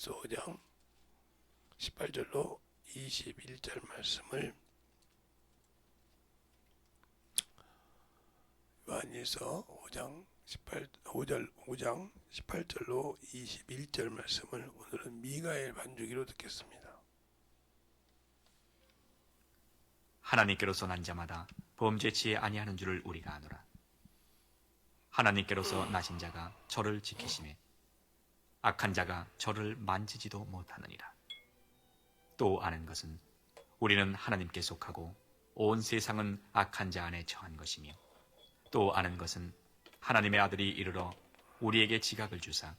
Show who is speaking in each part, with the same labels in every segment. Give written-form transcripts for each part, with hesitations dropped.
Speaker 1: 5장 18절로 21절 말씀을 요한일서 5장 18절로 21절 말씀을 오늘은 미가엘 반주기로 듣겠습니다.
Speaker 2: 하나님께로서 난 자마다 범죄치 아니하는 줄을 우리가 아노라. 하나님께로서 나신 자가 저를 지키심에 악한 자가 저를 만지지도 못하느니라. 또 아는 것은 우리는 하나님께 속하고 온 세상은 악한 자 안에 처한 것이며, 또 아는 것은 하나님의 아들이 이르러 우리에게 지각을 주사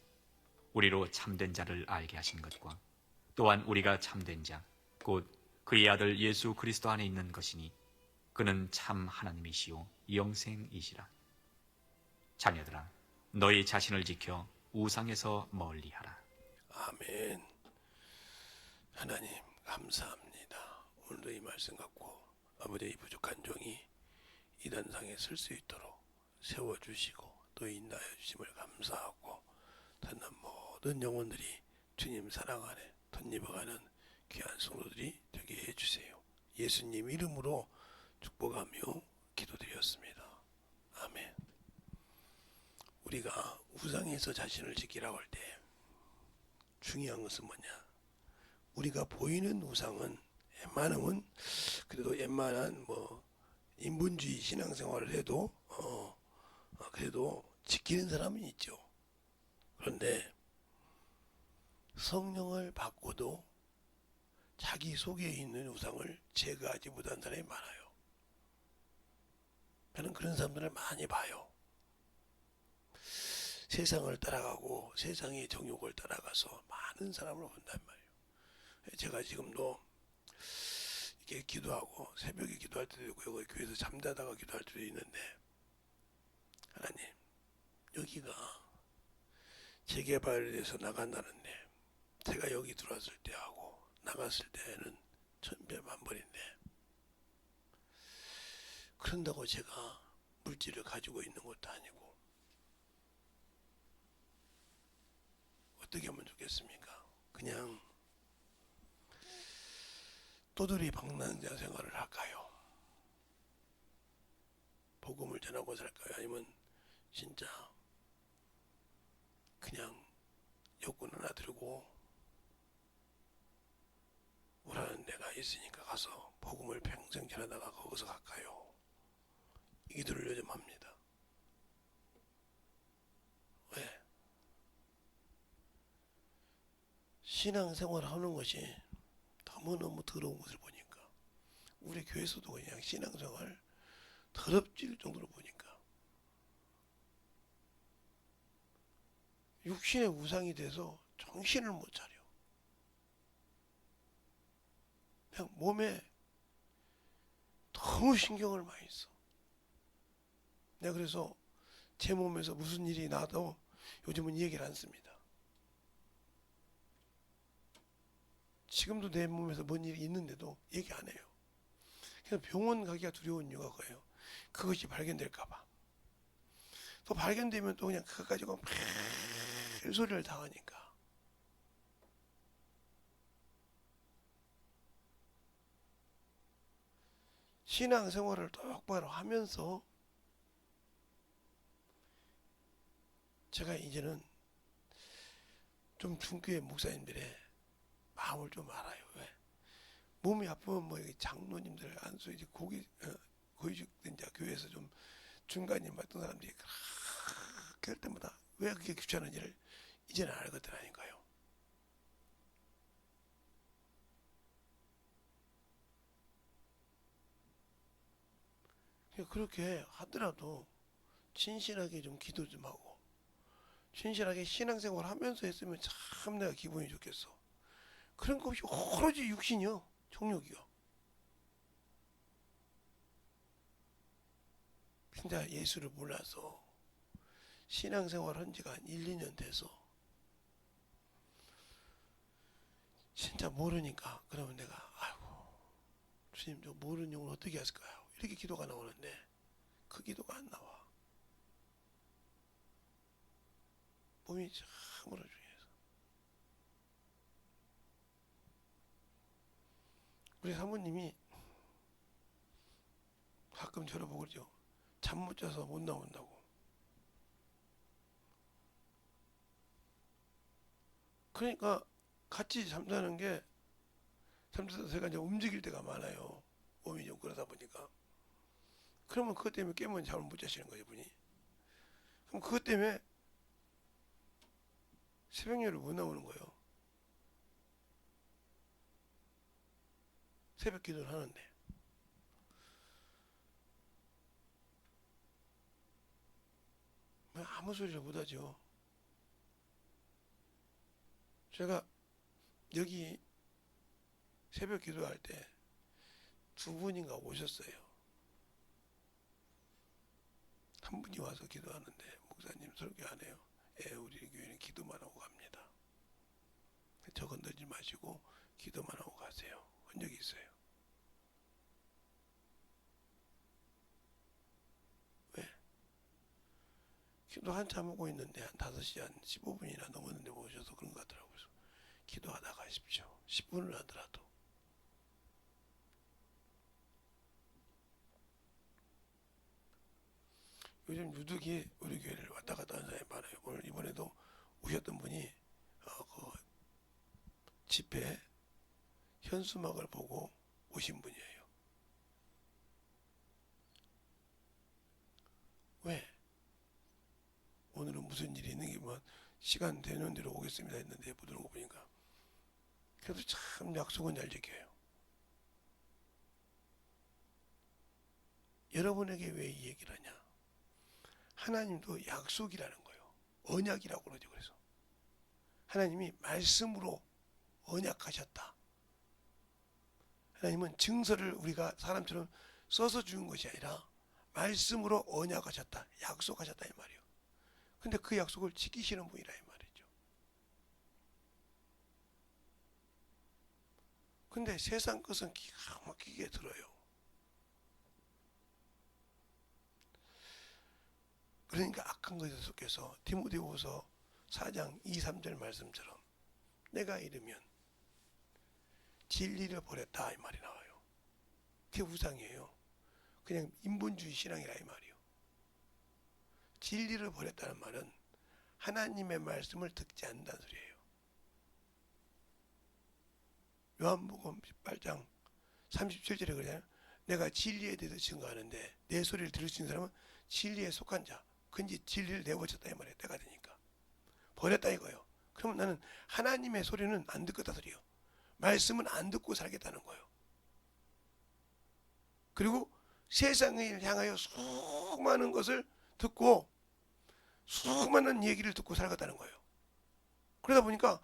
Speaker 2: 우리로 참된 자를 알게 하신 것과, 또한 우리가 참된 자 곧 그의 아들 예수 그리스도 안에 있는 것이니 그는 참 하나님이시요 영생이시라. 자녀들아, 너희 자신을 지켜 우상에서 멀리하라.
Speaker 1: 아멘. 하나님 감사합니다. 오늘도 이 말씀 갖고 아버지의 부족한 종이 이 단상에 설 수 있도록 세워주시고 또 인도하여 주심을 감사하고, 듣는 모든 영혼들이 주님 사랑 안에 덧입어가는 귀한 성도들이 되게 해주세요. 예수님 이름으로 축복하며 기도드렸습니다. 아멘. 우리가 우상에서 자신을 지키라고 할 때 중요한 것은 뭐냐? 우리가 보이는 우상은 웬만하면 그래도 웬만한 인본주의 신앙생활을 해도 그래도 지키는 사람은 있죠. 그런데 성령을 받고도 자기 속에 있는 우상을 제거하지 못한 사람이 많아요. 저는 그런 사람들을 많이 봐요. 세상을 따라가고 세상의 정욕을 따라가서 많은 사람을 본단 말이에요. 제가 지금도 이렇게 기도하고 새벽에 기도할 때도 있고 여기 교회에서 잠자다가 기도할 때도 있는데, 하나님 여기가 재개발에 대해서 나간다는데 제가 여기 들어왔을 때하고 나갔을 때는 천배만번인데, 그런다고 제가 물질을 가지고 있는 것도 아니고 어떻게 하면 좋겠습니까? 그냥 또들이 방랑자 생활을 할까요? 복음을 전하고 살까요? 아니면 진짜 그냥 여권 하나 들고 오라는 데가 있으니까 가서 복음을 평생 전하다가 거기서 갈까요? 이 기도를 요즘 합니다. 왜? 신앙생활 하는 것이 너무너무 더러운 것을 보니까, 우리 교회에서도 그냥 신앙생활 더럽질 정도로 보니까 육신의 우상이 돼서 정신을 못 차려. 그냥 몸에 너무 신경을 많이 써. 내가 그래서 제 몸에서 무슨 일이 나도 요즘은 얘기를 안 씁니다. 지금도 내 몸에서 뭔 일이 있는데도 얘기 안 해요. 그래서 병원 가기가 두려운 이유가 그거예요. 그것이 발견될까봐. 또 발견되면 또 그냥 그것 가지고 소리를 당하니까. 신앙생활을 똑바로 하면서 제가 이제는 좀 중교회 목사님들의 마음을 좀 알아요. 왜? 몸이 아프면 여기 장로님들 안수 이제 고위직된 자 교회에서 좀 중간님 맡은 사람들이 그럴 때마다 왜 그게 귀찮은지를 이제는 알거든요. 그렇게 하더라도 진실하게 좀 기도 좀 하고 진실하게 신앙생활 하면서 했으면 참 내가 기분이 좋겠어. 그런 거 없이 오로지 육신이요, 정욕이요. 진짜 예수를 몰라서 신앙생활 한 지가 한 1, 2년 돼서 진짜 모르니까, 그러면 내가 아이고 주님 저 모르는 영혼 어떻게 하실까요? 이렇게 기도가 나오는데 그 기도가 안 나와. 몸이 참으로 중요해서. 우리 사모님이 가끔 저를 보고 그러죠. 잠 못 자서 못 나온다고. 그러니까 같이 잠자는 게 잠자서 제가 이제 움직일 때가 많아요. 몸이 좀 그러다 보니까. 그러면 그것 때문에 깨면 잠을 못 자시는 거예요, 분이. 그럼 그것 때문에 새벽녘을 못 나오는 거예요. 새벽 기도를 하는데. 아무 소리를 못 하죠. 제가 여기 새벽 기도할 때 두 분인가 오셨어요. 한 분이 와서 기도하는데 목사님 설교 안 해요. 예, 우리 교회는 기도만 하고 갑니다. 저 건들지 마시고 기도만 하고 가세요. 한 적이 있어요. 왜? 기도 한참 하고 있는데 한 5시 한 15분이나 넘었는데 오셔서 그런 것 같더라고요. 그래서 기도하다 가십시오. 10분을 하더라도. 요즘 유독이 우리 교회를 왔다 갔다 하는 사람이 많아요. 오늘 이번에도 오셨던 분이 그 집회 현수막을 보고 오신 분이에요. 왜? 오늘은 무슨 일이 있는 게 뭐 시간 되는 대로 오겠습니다 했는데 못 오는 거 보니까 그래도 참 약속은 잘 지켜요. 여러분에게 왜 이 얘기를 하냐? 하나님도 약속이라는 거예요. 언약이라고 그러죠. 그래서 하나님이 말씀으로 언약하셨다. 하나님은 증서를 우리가 사람처럼 써서 주는 것이 아니라 말씀으로 언약하셨다. 약속하셨다 이 말이에요. 근데 그 약속을 지키시는 분이라 이 말이죠. 근데 세상 것은 기가 막히게 들어요. 그러니까 악한 것에 속해서 디모데후서 4장 2, 3절 말씀처럼 내가 이르면 진리를 버렸다 이 말이 나와요. 그게 우상이에요. 그냥 인본주의 신앙이라 이 말이에요. 진리를 버렸다는 말은 하나님의 말씀을 듣지 않는다는 소리예요. 요한복음 18장 37절에 그러잖아요. 내가 진리에 대해서 증거하는데 내 소리를 들을 수 있는 사람은 진리에 속한 자. 그런지 진리를 내버렸다 이 말이에요. 때가 되니까. 버렸다 이거예요. 그러면 나는 하나님의 소리는 안 듣겠다 소리예요. 말씀은 안 듣고 살겠다는 거예요. 그리고 세상을 향하여 수많은 것을 듣고 수많은 얘기를 듣고 살겠다는 거예요. 그러다 보니까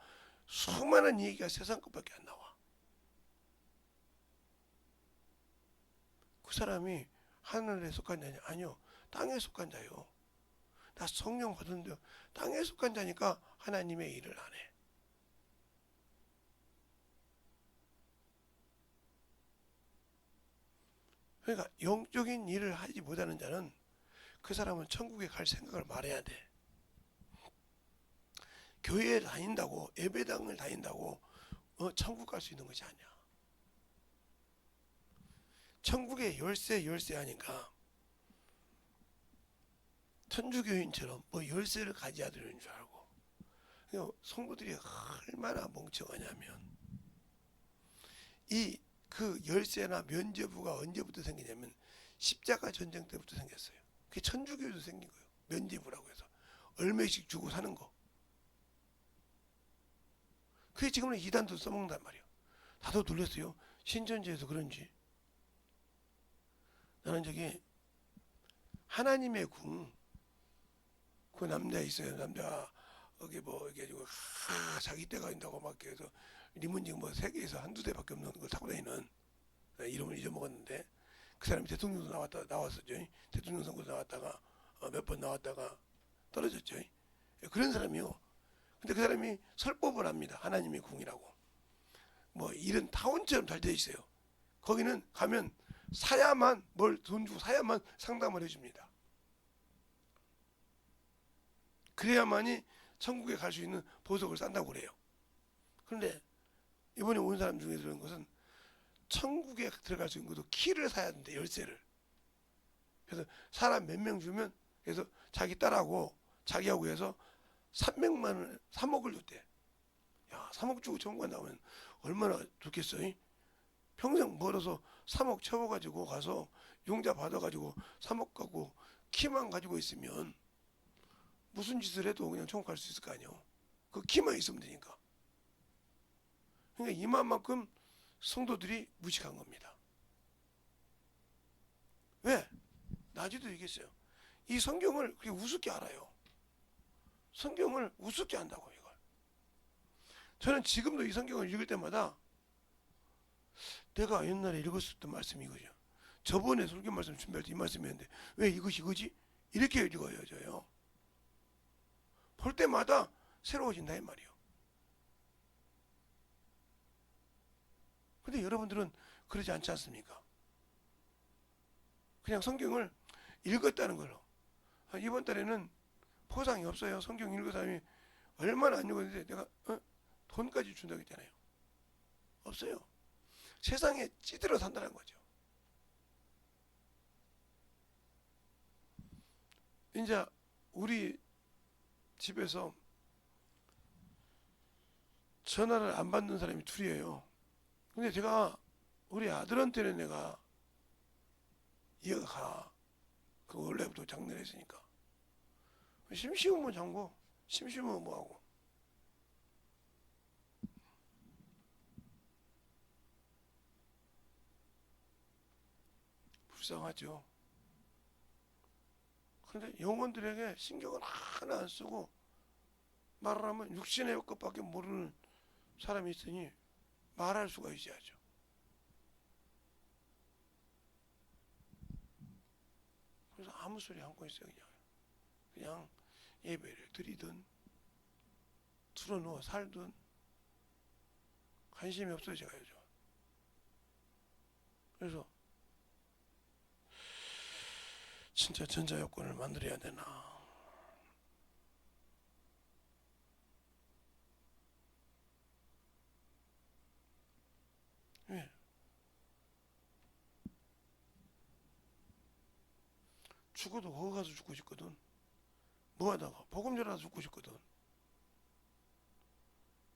Speaker 1: 수많은 얘기가 세상 것밖에 안 나와. 그 사람이 하늘에 속한 자냐? 아니요. 땅에 속한 자요. 나 성령 받았는데 땅에 속한 자니까 하나님의 일을 안 해. 그러니까 영적인 일을 하지 못하는 자는 그 사람은 천국에 갈 생각을 말해야 돼. 교회에 다닌다고 예배당을 다닌다고 천국 갈 수 있는 것이 아니야. 천국의 열쇠 하니까 천주교인처럼 뭐 열쇠를 가져야 되는 줄 알고. 그러니까 성도들이 얼마나 멍청하냐면 이 그 열쇠나 면죄부가 언제부터 생기냐면 십자가 전쟁 때부터 생겼어요. 그게 천주교에도 생긴 거예요. 면죄부라고 해서 얼마씩 주고 사는 거. 그게 지금은 이단도 써먹는단 말이에요. 나도 놀랐어요. 신천지에서 그런지. 나는 저기 하나님의 궁, 그 남자 있어요. 남자 여기 뭐 이게 자기 때가 있다고 막 해서 리문진 뭐 세계에서 한두 대밖에 없는 걸 타고 다니는 이름을 잊어먹었는데 그 사람이 대통령도 나왔었죠. 대통령 선거도 나왔다가 몇 번 나왔다가 떨어졌죠. 그런 사람이요. 근데 그 사람이 설법을 합니다. 하나님의 궁이라고. 뭐 이런 타운처럼 잘 되어 있어요. 거기는 가면 사야만 뭘 돈 주고 사야만 상담을 해줍니다. 그래야만이 천국에 갈 수 있는 보석을 싼다고 그래요. 그런데 이번에 온 사람 중에 그런 것은 천국에 들어갈 수 있는 것도 키를 사야 된대, 열쇠를. 그래서 사람 몇 명 주면, 그래서 자기 딸하고 자기하고 해서 300만 원, 3억을 줬대. 야, 3억 주고 천국 나오면 얼마나 좋겠어. 이? 평생 벌어서 3억 채워가지고 가서 용자 받아가지고 3억 갖고 키만 가지고 있으면 무슨 짓을 해도 그냥 천국 갈 수 있을 거 아니에요. 그 키만 있으면 되니까. 그러니까 이만큼 성도들이 무식한 겁니다. 왜? 나지도 얘기했어요. 이 성경을 그렇게 우습게 알아요. 성경을 우습게 한다고 이걸. 저는 지금도 이 성경을 읽을 때마다 내가 옛날에 읽었었던 말씀이 이거죠. 저번에 설교 말씀 준비할 때 이 말씀이었는데 왜 이것이 이거지? 이렇게 읽어요, 저요. 볼 때마다 새로워진다 이 말이에요. 근데 여러분들은 그러지 않지 않습니까? 그냥 성경을 읽었다는 걸로. 이번 달에는 포상이 없어요. 성경 읽은 사람이 얼마나 안 읽었는데 내가 돈까지 준다고 했잖아요. 없어요. 세상에 찌들어 산다는 거죠. 이제 우리 집에서 전화를 안 받는 사람이 둘이에요. 근데 제가 우리 아들한테는 내가 이어가. 그 원래부터 장례를 했으니까. 심심하면 잠고, 심심하면 뭐하고. 불쌍하죠. 그런데 영혼들에게 신경을 하나 안 쓰고 말을 하면 육신의 것밖에 모르는 사람이 있으니 말할 수가 있어야죠. 그래서 아무 소리 않고 있어요. 그냥 예배를 드리든 틀어놓아 살든 관심이 없어요. 제가 요즘. 그래서 진짜 전자여권을 만들어야 되나. 왜? 죽어도 거기 가서 죽고 싶거든. 뭐하다가 복음 전하다 죽고 싶거든.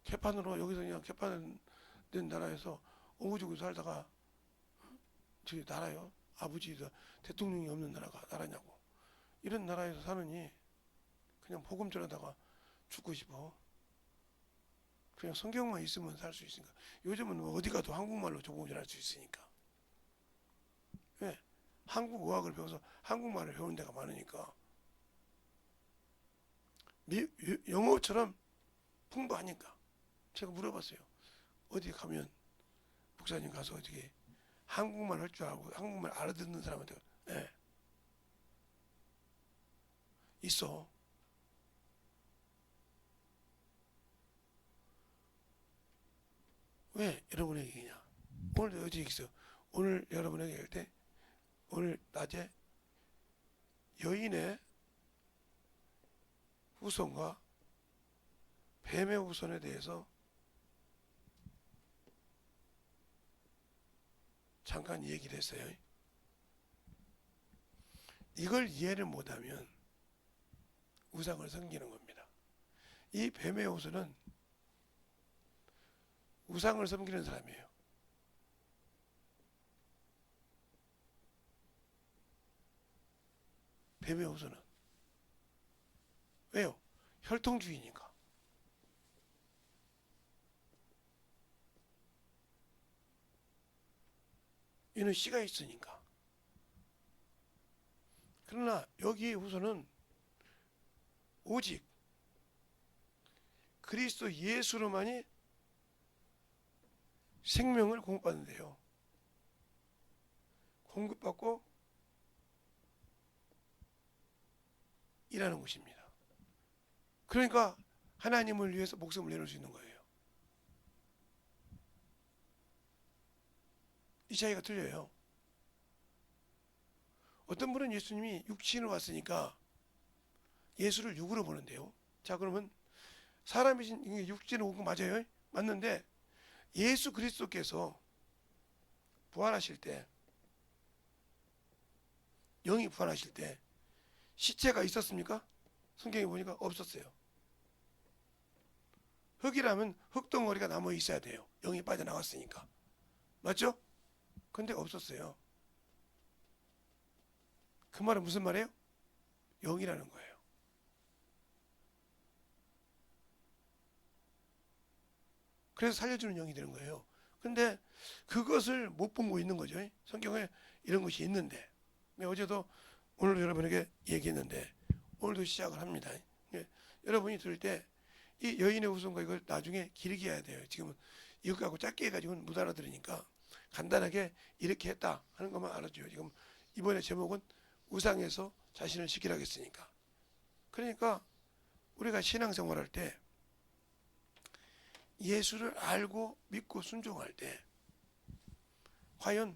Speaker 1: 개판으로 여기서 그냥 개판된 나라에서 오구죽고 살다가 저기 나라요. 아버지가 대통령이 없는 나라가 나라냐고. 이런 나라에서 사느니 그냥 복음 전하다가 죽고 싶어. 그냥 성경만 있으면 살 수 있으니까. 요즘은 어디 가도 한국말로 복음 전할 수 있으니까. 왜? 한국 어학을 배워서 한국말을 배우는 데가 많으니까. 영어처럼 풍부하니까. 제가 물어봤어요. 어디 가면 목사님 가서 어떻게 한국말 할 줄 알고 한국말 알아듣는 사람한테 예. 있어. 왜 여러분에게 얘기냐? 오늘 어제 얘기했어. 오늘 여러분에게 얘기할 때 오늘 낮에 여인의 후손과 뱀의 후손에 대해서 잠깐 얘기를 했어요. 이걸 이해를 못하면 우상을 섬기는 겁니다. 이 뱀의 후손은 우상을 섬기는 사람이에요. 뱀의 후손은. 왜요? 혈통주의니까. 이는 씨가 있으니까. 그러나 여기의 후손은 오직 그리스도 예수로만이 생명을 공급받는데요. 공급받고 일하는 것입니다. 그러니까 하나님을 위해서 목숨을 내놓을 수 있는 거예요. 이 차이가 틀려요. 어떤 분은 예수님이 육신으로 왔으니까 예수를 육으로 보는데요. 자, 그러면 사람이신 육신으로 온 거 맞아요? 맞는데 예수 그리스도께서 부활하실 때, 영이 부활하실 때 시체가 있었습니까? 성경에 보니까 없었어요. 흙이라면 흙덩어리가 남아 있어야 돼요. 영이 빠져나갔으니까. 맞죠? 근데 없었어요. 그 말은 무슨 말이에요? 영이라는 거예요. 그래서 살려주는 영이 되는 거예요. 근데 그것을 못 본 거 있는 거죠. 성경에 이런 것이 있는데, 어제도 오늘 여러분에게 얘기했는데 오늘도 시작을 합니다. 여러분이 들을 때 이 여인의 후손과 이걸 나중에 길게 해야 돼요. 지금은 이것 갖고 짧게 해가지고는 못 알아들으니까 간단하게 이렇게 했다 하는 것만 알아줘요. 지금 이번에 제목은 우상에서 자신을 지키라겠으니까. 그러니까 우리가 신앙생활할 때 예수를 알고 믿고 순종할 때 과연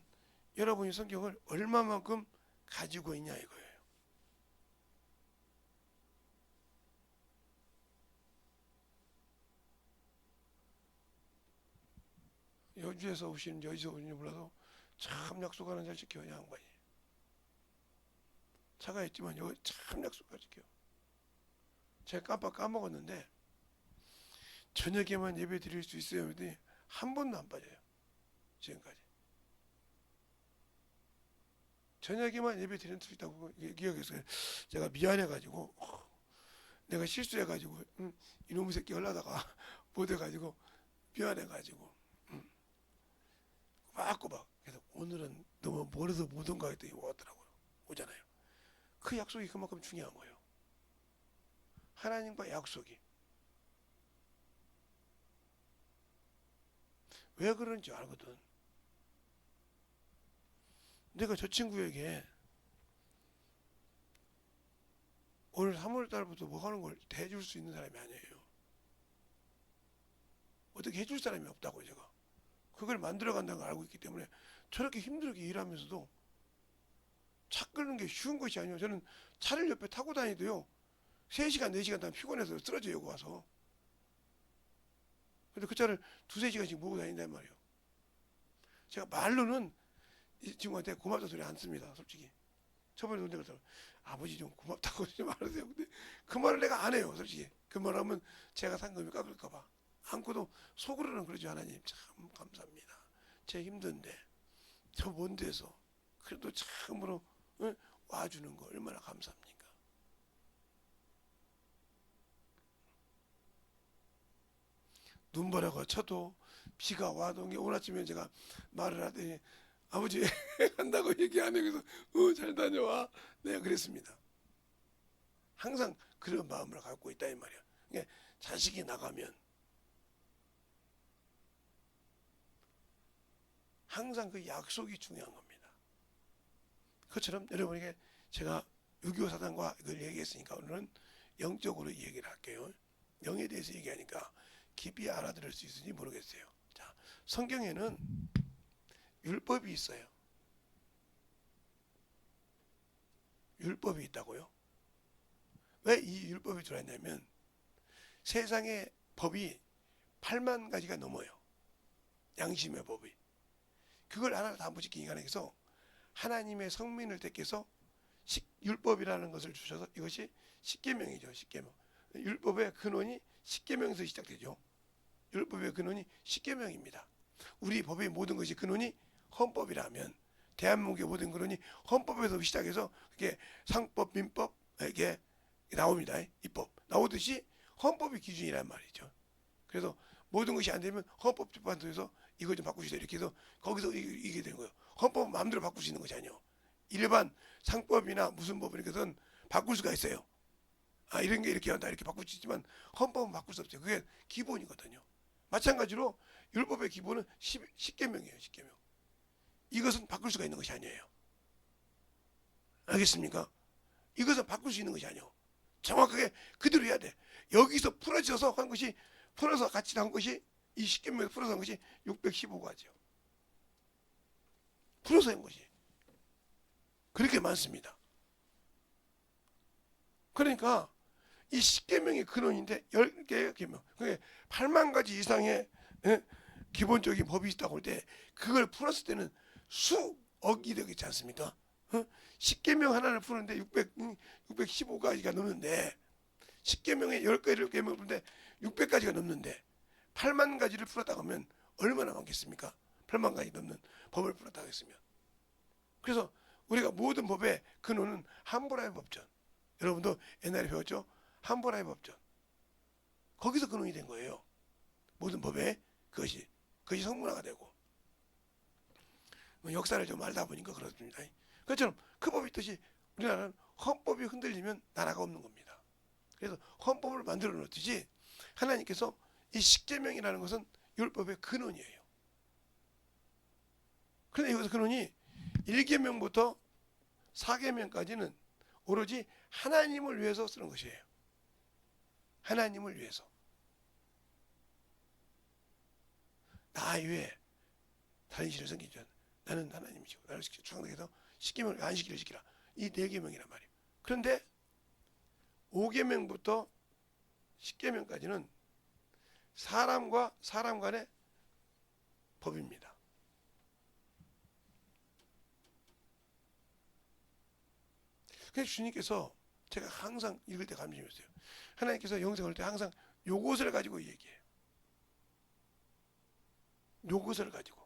Speaker 1: 여러분이 성경을 얼마만큼 가지고 있냐 이거예요. 여주에서 오시는지 어디서 오는지 몰라도 참 약속하는 잘 지켜요. 양반이. 차가 있지만 여기 참 약속을 지켜요. 제가 깜빡 까먹었는데 저녁에만 예배 드릴 수 있어요. 근데 한 번도 안 빠져요. 지금까지. 저녁에만 예배 드릴 수 있다고 기억했어요. 제가 미안해가지고 내가 실수해가지고 이놈의 새끼 하려다가 못해가지고 미안해가지고 꼬박꼬박. 그래서 오늘은 너무 멀어서 못 온가 했더니 오더라고요. 오잖아요. 그 약속이 그만큼 중요한 거예요. 하나님과 약속이. 왜 그런지 알거든. 내가 저 친구에게 오늘 3월 달부터 뭐 하는 걸 대줄 수 있는 사람이 아니에요. 어떻게 해줄 사람이 없다고요, 제가. 그걸 만들어 간다는 걸 알고 있기 때문에 저렇게 힘들게 일하면서도 차 끄는 게 쉬운 것이 아니에요. 저는 차를 옆에 타고 다니도요. 3시간, 4시간 동안 피곤해서 쓰러져요, 여기 와서. 근데 그 차를 2-3시간씩 몰고 다닌단 말이에요. 제가 말로는 이 친구한테 고맙다 소리 안 씁니다, 솔직히. 저번에 돈 내가 아버지 좀 고맙다고 좀 말하세요. 근데 그 말을 내가 안 해요, 솔직히. 그 말하면 제가 상금이 깎을까봐. 않고도 속으로는 그러죠. 하나님 참 감사합니다. 제 힘든데 저 먼 데서 그래도 참으로 와주는 거 얼마나 감사합니까. 눈보라가 쳐도 비가 와도 오늘 아침에 제가 말을 하더니 아버지 한다고 얘기 안 해서 잘 다녀와. 내가 그랬습니다. 항상 그런 마음을 갖고 있다 이 말이야. 그러니까 자식이 나가면 항상 그 약속이 중요한 겁니다. 그것처럼 여러분에게 제가 6.25 사단과 이걸 얘기했으니까 오늘은 영적으로 얘기를 할게요. 영에 대해서 얘기하니까 깊이 알아들을 수 있을지 모르겠어요. 자, 성경에는 율법이 있어요. 율법이 있다고요? 왜 이 율법이 들어있냐면 세상의 법이 8만 가지가 넘어요. 양심의 법이. 그걸 하나 다 못 지킨 인간에게서 하나님의 성민을 택해서 율법이라는 것을 주셔서 이것이 십계명이죠. 십계명. 율법의 근원이 십계명에서 시작되죠. 율법의 근원이 십계명입니다. 우리 법의 모든 것이 근원이 헌법이라면 대한민국의 모든 근원이 헌법에서 시작해서 그게 상법, 민법 이게 나옵니다. 입법 나오듯이 헌법이 기준이란 말이죠. 그래서 모든 것이 안 되면 헌법재판소에서 이거 좀 바꾸시다 이렇게 해서 거기서 이게 되는 거예요. 헌법은 마음대로 바꿀 수 있는 것이 아니에요. 일반 상법이나 무슨 법은 이것은 바꿀 수가 있어요. 아 이런 게 이렇게 한다 이렇게 바꿀 수 있지만 헌법은 바꿀 수 없어요. 그게 기본이거든요. 마찬가지로 율법의 기본은 십계명이에요. 십계명. 이것은 바꿀 수가 있는 것이 아니에요. 알겠습니까? 이것은 바꿀 수 있는 것이 아니에요. 정확하게 그대로 해야 돼. 여기서 풀어져서 한 것이 풀어서 같이 나온 것이 이 십계명에서 풀어서 한 것이 615가지요. 풀어서 한 것이 그렇게 많습니다. 그러니까 이 십계명의 근원인데 10개의 계명, 그게 8만 가지 이상의 기본적인 법이 있다고 할 때 그걸 풀었을 때는 수억이 되겠지 않습니까? 10계명 하나를 푸는데 615가지가 넘는데 10계명에 10개를 계명을 푸는데 600가지가 넘는데 8만 가지를 풀었다고 하면 얼마나 많겠습니까? 8만 가지 넘는 법을 풀었다고 했으면. 그래서 우리가 모든 법의 근원은 함부라의 법전. 여러분도 옛날에 배웠죠? 함부라의 법전. 거기서 근원이 된 거예요. 모든 법에 그것이 성문화가 되고. 역사를 좀 알다 보니까 그렇습니다. 그것처럼 그 법이 있듯이 우리나라는 헌법이 흔들리면 나라가 없는 겁니다. 그래서 헌법을 만들어 놓듯이 하나님께서 이 십계명이라는 것은 율법의 근원이에요. 그런데 이것의 근원이 1계명부터 4계명까지는 오로지 하나님을 위해서 쓰는 것이에요. 하나님을 위해서. 나 외에 다른 신을 섬기지 않는 나는 하나님이시고 나를 창조해서 10계명을 안식일을 지키라. 이 4계명이란 말이에요. 그런데 5계명부터 10계명까지는 사람과 사람 간의 법입니다. 그래서 주님께서 제가 항상 읽을 때 감심했어요. 하나님께서 영생할 때 항상 요것을 가지고 얘기해요. 요것을 가지고.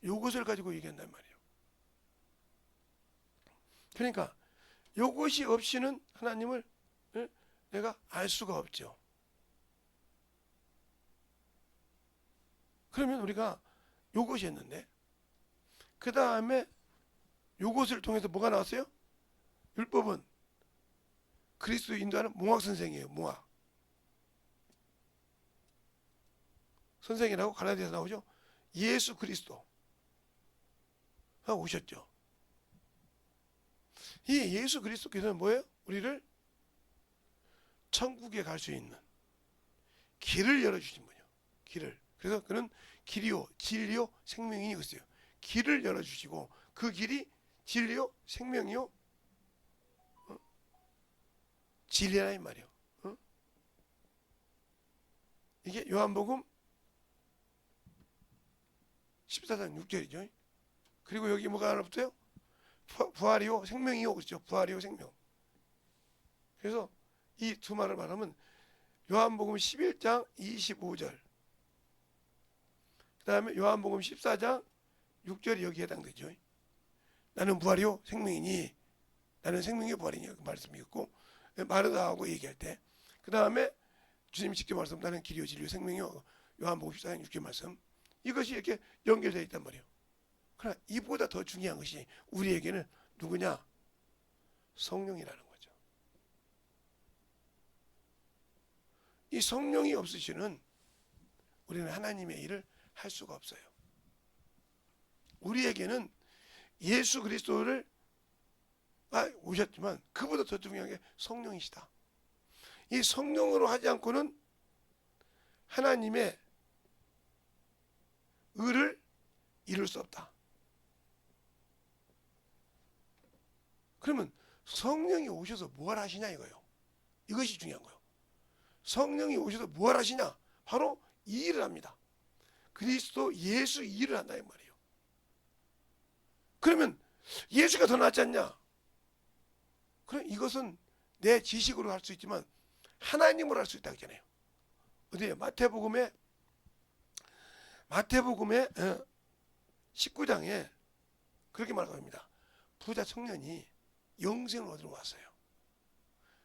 Speaker 1: 요것을 가지고 얘기한단 말이에요. 그러니까 요것이 없이는 하나님을 내가 알 수가 없죠. 그러면 우리가 요것이 했는데 그 다음에 요것을 통해서 뭐가 나왔어요? 율법은 그리스도 인도하는 몽학 선생이에요. 몽학 선생이라고 갈라디아서 나오죠. 예수 그리스도가 오셨죠. 이 예수 그리스도께서는 뭐예요? 우리를 천국에 갈 수 있는 길을 열어주신 분이요. 길을. 그래서 그는 길이요 진리요 생명이니 그랬어요. 길을 열어주시고 그 길이 진리요 생명이요 진리라 이 말이요. 이게 요한복음 14장 6절이죠. 그리고 여기 뭐가 하나 붙어요? 부활이요 생명이요 그렇죠. 부활이요 생명. 그래서 이 두 말을 말하면 요한복음 11장 25절 그 다음에 요한복음 14장 6절이 여기에 해당되죠. 나는 부활이요 생명이니 나는 생명의 부활이니 그 말씀이었고 마르다하고 얘기할 때 그 다음에 주님이 직접 말씀 나는 길이요 진리요 생명이요 요한복음 14장 6절 말씀 이것이 이렇게 연결되어 있단 말이에요. 그러나 이보다 더 중요한 것이 우리에게는 누구냐? 성령이라는 거죠. 이 성령이 없으시는 우리는 하나님의 일을 할 수가 없어요. 우리에게는 예수 그리스도를 오셨지만 그보다 더 중요한 게 성령이시다. 이 성령으로 하지 않고는 하나님의 의를 이룰 수 없다. 그러면 성령이 오셔서 뭘 하시냐 이거예요. 이것이 중요한 거예요. 성령이 오셔서 뭘 하시냐? 바로 이 일을 합니다. 그리스도 예수 일을 한다 이 말이에요. 그러면 예수가 더 낫지 않냐? 그럼 이것은 내 지식으로 할 수 있지만 하나님으로 할 수 있다 했잖아요. 어디에 마태복음에 19장에 그렇게 말합니다. 부자 청년이 영생을 얻으러 왔어요.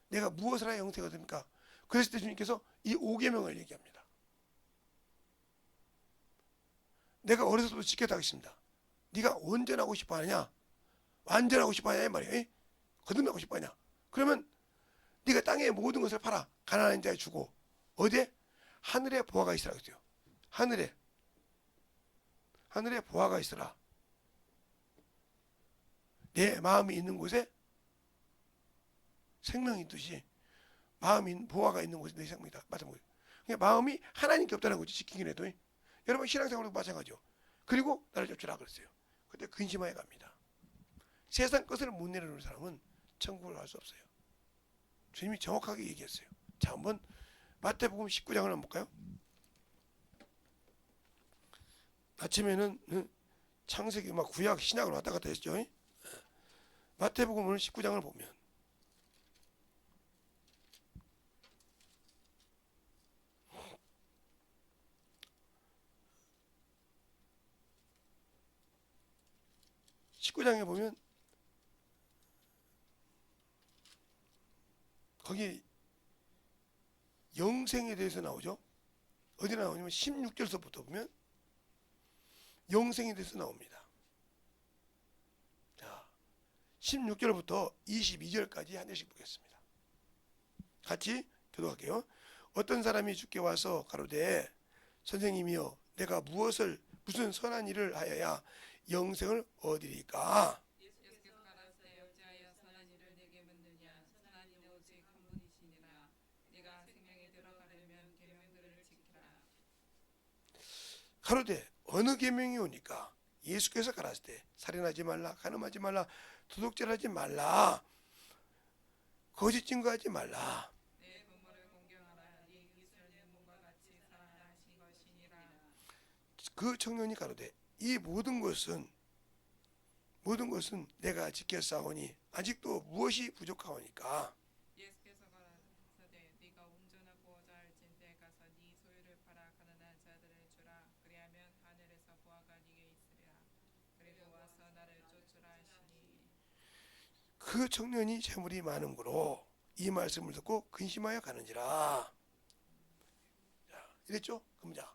Speaker 1: 내가 무엇을 하여 영생을 얻습니까? 그랬을 때 주님께서 이 5계명을 얘기합니다. 내가 어려서부터 지켰다 하겠습니다. 네가 온전하고 싶어 하느냐? 완전하고 싶어 하냐 이 말이에요. 거듭나고 싶어 하냐? 그러면 네가 땅의 모든 것을 팔아 가난한 자에 주고 어디에? 하늘에 보화가 있으라 그랬어요. 하늘에 보화가 있으라. 내 마음이 있는 곳에 생명이 있듯이 마음이 보화가 있는 곳에 내 생명이다. 마찬가지. 그러니까 마음이 하나님께 없다는 거지. 지키긴 해도. 여러분 신앙생활도 마찬가지죠. 그리고 나를 쫓으라 그랬어요. 그때 근심하여 갑니다. 세상 것을 못 내려놓는 사람은 천국을 갈 수 없어요. 주님이 정확하게 얘기했어요. 자, 한번 마태복음 19장을 한번 볼까요? 아침에는 창세기 막 구약 신약으로 왔다 갔다 했죠. 마태복음 오늘 19장을 보면 거기 영생에 대해서 나오죠. 어디 나오냐면 16절서부터 보면 영생에 대해서 나옵니다. 자, 16절부터 22절까지 한 절씩 보겠습니다. 같이 교독할게요. 어떤 사람이 주께 와서 가로되 선생님이여 내가 무슨 선한 일을 하여야 영생을 얻으리까?
Speaker 3: 예수께서 가라사대 어찌하여 선한 일을 내게 묻느냐 선한 이는 오직 한 분이시니라 네가 생명에 들어가려면 계명들을 지키라.
Speaker 1: 가로되 어느 계명이 오니까? 예수께서 가라사대 살인하지 말라 간음하지 말라 도둑질하지 말라 거짓 증거하지 말라.
Speaker 3: 내 부모를 공경하라. 네 이웃을 몸과 같이 사랑하라 하신 것이니라.
Speaker 1: 그 청년이 가로되 이 모든 것은 내가 지켰사오니 아직도 무엇이 부족하오니까?
Speaker 3: 예수께서 가라사대 네가 온전하고자 할진대 가서 네 소유를 팔아 가난한 자들을 주라. 그리하면 하늘에서 보화가 네게 있으리라. 그리고 와서 나를 쫓으라 하시니
Speaker 1: 그 청년이 재물이 많음으로 이 말씀을 듣고 근심하여 가는지라. 자, 이랬죠? 그럼 자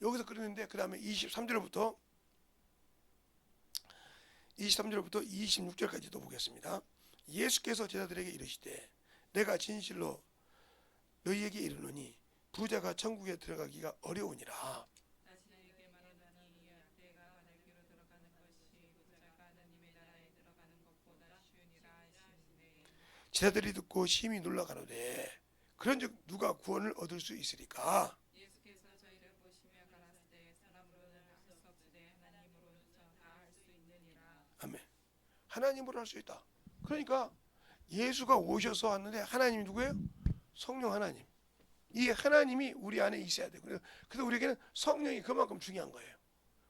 Speaker 1: 여기서 그러는데 그 다음에 23절부터 26절까지도 보겠습니다. 예수께서 제자들에게 이르시되 내가 진실로 너희에게 이르노니 부자가 천국에 들어가기가 어려우니라.
Speaker 3: 다시 너희에게 말하노니 내가 하늘길로 들어가는 것이 부자가 하나님의 나라에 들어가는 것보다 쉬우니라 하시니
Speaker 1: 제자들이 듣고 심히 놀라 가로되 그런즉 누가 구원을 얻을 수 있으리까?
Speaker 3: 예수께서 저희를 보시며 가라사대 사람으로는 할 수 없으되 하나님으로서 다 할 수 있느니라.
Speaker 1: 아멘. 하나님으로 할 수 있다. 그러니까 예수가 오셔서 왔는데 하나님이 누구예요? 성령 하나님. 이 하나님이 우리 안에 있어야 돼. 그래서 우리에게는 성령이 그만큼 중요한 거예요.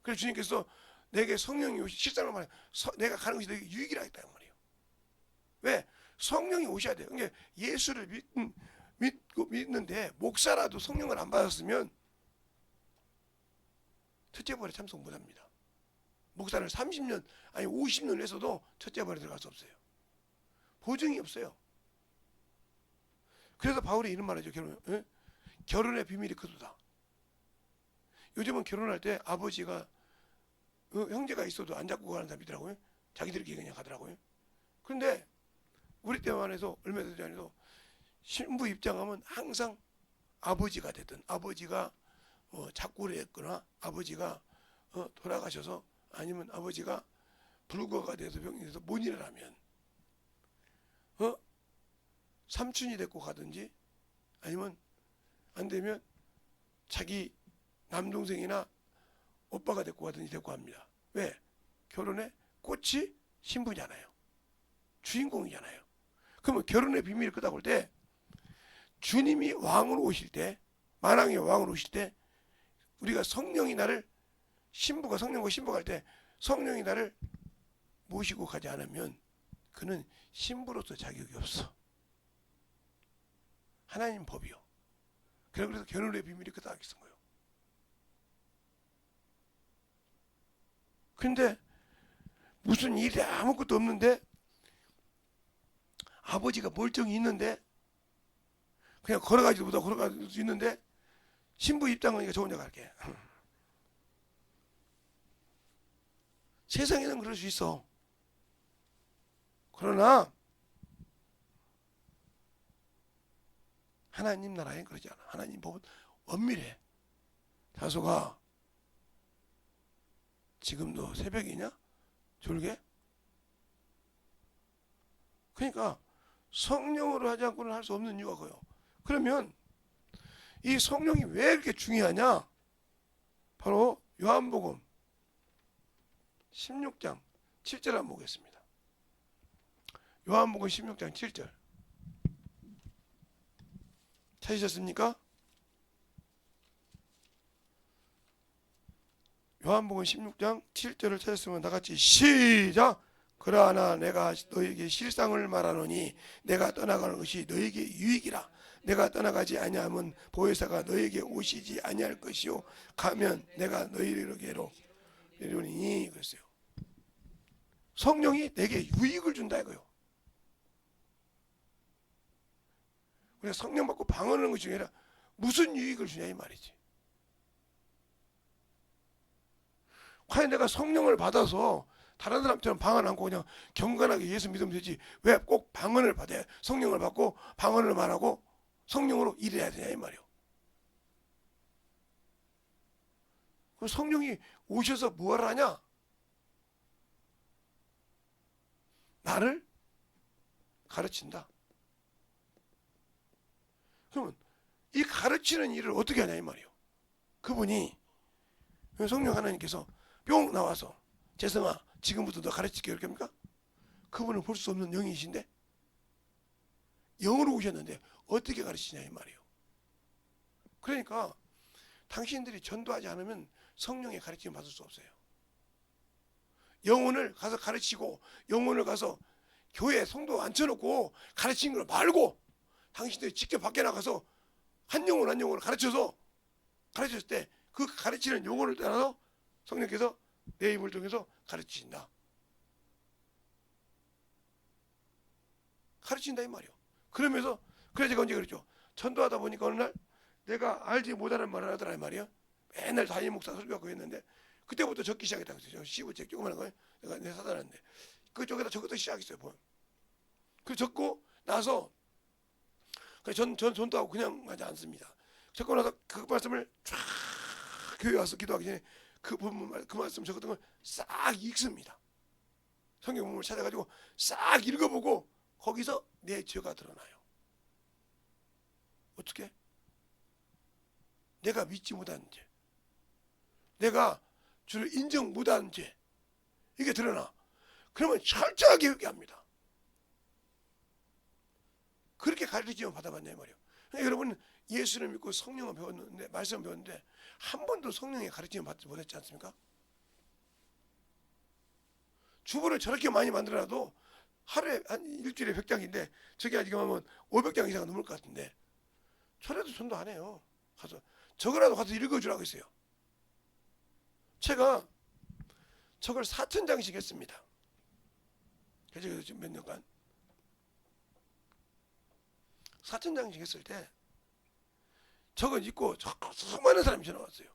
Speaker 1: 그래서 주님께서 내게 성령이 실상으로 말해 내가 가는 것이 내게 유익이라 했다 말이에요. 왜? 성령이 오셔야 돼요. 그러니까 예수를 믿는데 목사라도 성령을 안 받았으면 첫째 벌에 참석 못합니다. 목사를 30년 아니 50년 했어도 첫째 벌에 들어갈 수 없어요. 보증이 없어요. 그래서 바울이 이런 말하죠. 결혼의 비밀이 크도다. 요즘은 결혼할 때 아버지가 형제가 있어도 안 잡고 가는 사람이더라고요. 자기들끼리 그냥 가더라고요. 그런데 우리 때만 해도 얼마 전에도 신부 입장하면 항상 아버지가 됐든 아버지가 작고를 했거나 아버지가 돌아가셔서 아니면 아버지가 불거가 돼서 병이 돼서 못 일어나면 삼촌이 데리고 가든지 아니면 안 되면 자기 남동생이나 오빠가 데리고 가든지 데리고 합니다. 왜? 결혼의 꽃이 신부잖아요. 주인공이잖아요. 그러면 결혼의 비밀이 크다고 할 때 주님이 왕으로 오실 때 만왕의 왕으로 오실 때 우리가 성령이 나를 신부가 성령과 신부가 할 때 성령이 나를 모시고 가지 않으면 그는 신부로서 자격이 없어. 하나님 법이요. 그래서 결혼의 비밀이 크다 이렇게 쓴 거예요. 근데 무슨 일이 아무것도 없는데 아버지가 멀쩡히 있는데 그냥 걸어가지도 못하고 걸어갈 수 있는데 신부 입장은 저 혼자 갈게. 세상에는 그럴 수 있어. 그러나 하나님 나라엔 그러지 않아. 하나님 법은 엄밀해. 다소가 지금도 새벽이냐? 졸게? 그러니까 성령으로 하지 않고는 할 수 없는 이유가 그거예요. 그러면 이 성령이 왜 이렇게 중요하냐? 바로 요한복음 16장 7절 한번 보겠습니다. 요한복음 16장 7절 찾으셨습니까? 요한복음 16장 7절을 찾았으면 다같이 시작. 그러나 내가 너에게 실상을 말하노니 내가 떠나가는 것이 너에게 유익이라. 내가 떠나가지 아니하면 보혜사가 너에게 오시지 아니할 것이요 가면 내가 너희에게로 이르니 그랬어요. 성령이 내게 유익을 준다 이거요. 우리가 성령 받고 방언하는 것 중에 아니라 무슨 유익을 주냐 이 말이지. 과연 내가 성령을 받아서 다른 사람처럼 방언 않고 그냥 경건하게 예수 믿으면 되지 왜 꼭 방언을 받아야 성령을 받고 방언을 말하고 성령으로 일해야 되냐 이 말이요. 그럼 성령이 오셔서 뭘 하냐? 나를 가르친다. 그러면 이 가르치는 일을 어떻게 하냐 이 말이요. 그분이 성령 하나님께서 뿅 나와서 재성아 지금부터 너 가르칠게 이렇게 합니까? 그분은 볼 수 없는 영이신데 영으로 오셨는데 어떻게 가르치냐 이 말이에요. 그러니까 당신들이 전도하지 않으면 성령의 가르침을 받을 수 없어요. 영혼을 가서 가르치고 영혼을 가서 교회 성도 앉혀놓고 가르치는 걸 말고 당신들이 직접 밖에 나가서 한 영혼 한 영혼을 가르쳤을 때 그 가르치는 영혼을 따라서 성령께서 내 입을 통해서 가르치신다. 가르친다 이 말이요. 그러면서 그래 제가 언제 그랬죠. 전도하다 보니까 어느 날 내가 알지 못하는 말을 하더라 이 말이야. 맨날 담임 목사 설교하고 했는데 그때부터 적기 시작했다 그랬어요. 시부책 조그마한 거 내가 내 사다놨는데 그쪽에다 적었다 시작했어요. 보면. 그 적고 나서 전 전도하고 그냥 하지 않습니다. 적고 나서 그 말씀을 쫙 교회 와서 기도하기 전에 그 부분 그 말씀 적었던 걸 싹 읽습니다. 성경 본문을 찾아가지고 싹 읽어보고 거기서 내 죄가 드러나요. 어떻게? 내가 믿지 못한 죄, 내가 주를 인정 못한 죄 이게 드러나. 그러면 철저하게 회개합니다. 그렇게 가르치면 받아봤냐 말이에요. 그러니까 여러분 예수를 믿고 성령을 배웠는데 말씀을 배웠는데 한 번도 성령의 가르침을 받지 못했지 않습니까? 주보를 저렇게 많이 만들어놔도 하루에 한 일주일에 100장인데 저게 지금 하면 500장 이상 넘을 것 같은데 저래도 전도 안 해요. 가서 저거라도 가서 읽어주라고 했어요. 제가 저걸 4,000장씩 했습니다. 그래서 지금 몇 년간 4,000장씩 했을 때 저거 읽고 수많은 사람이 전화 왔어요.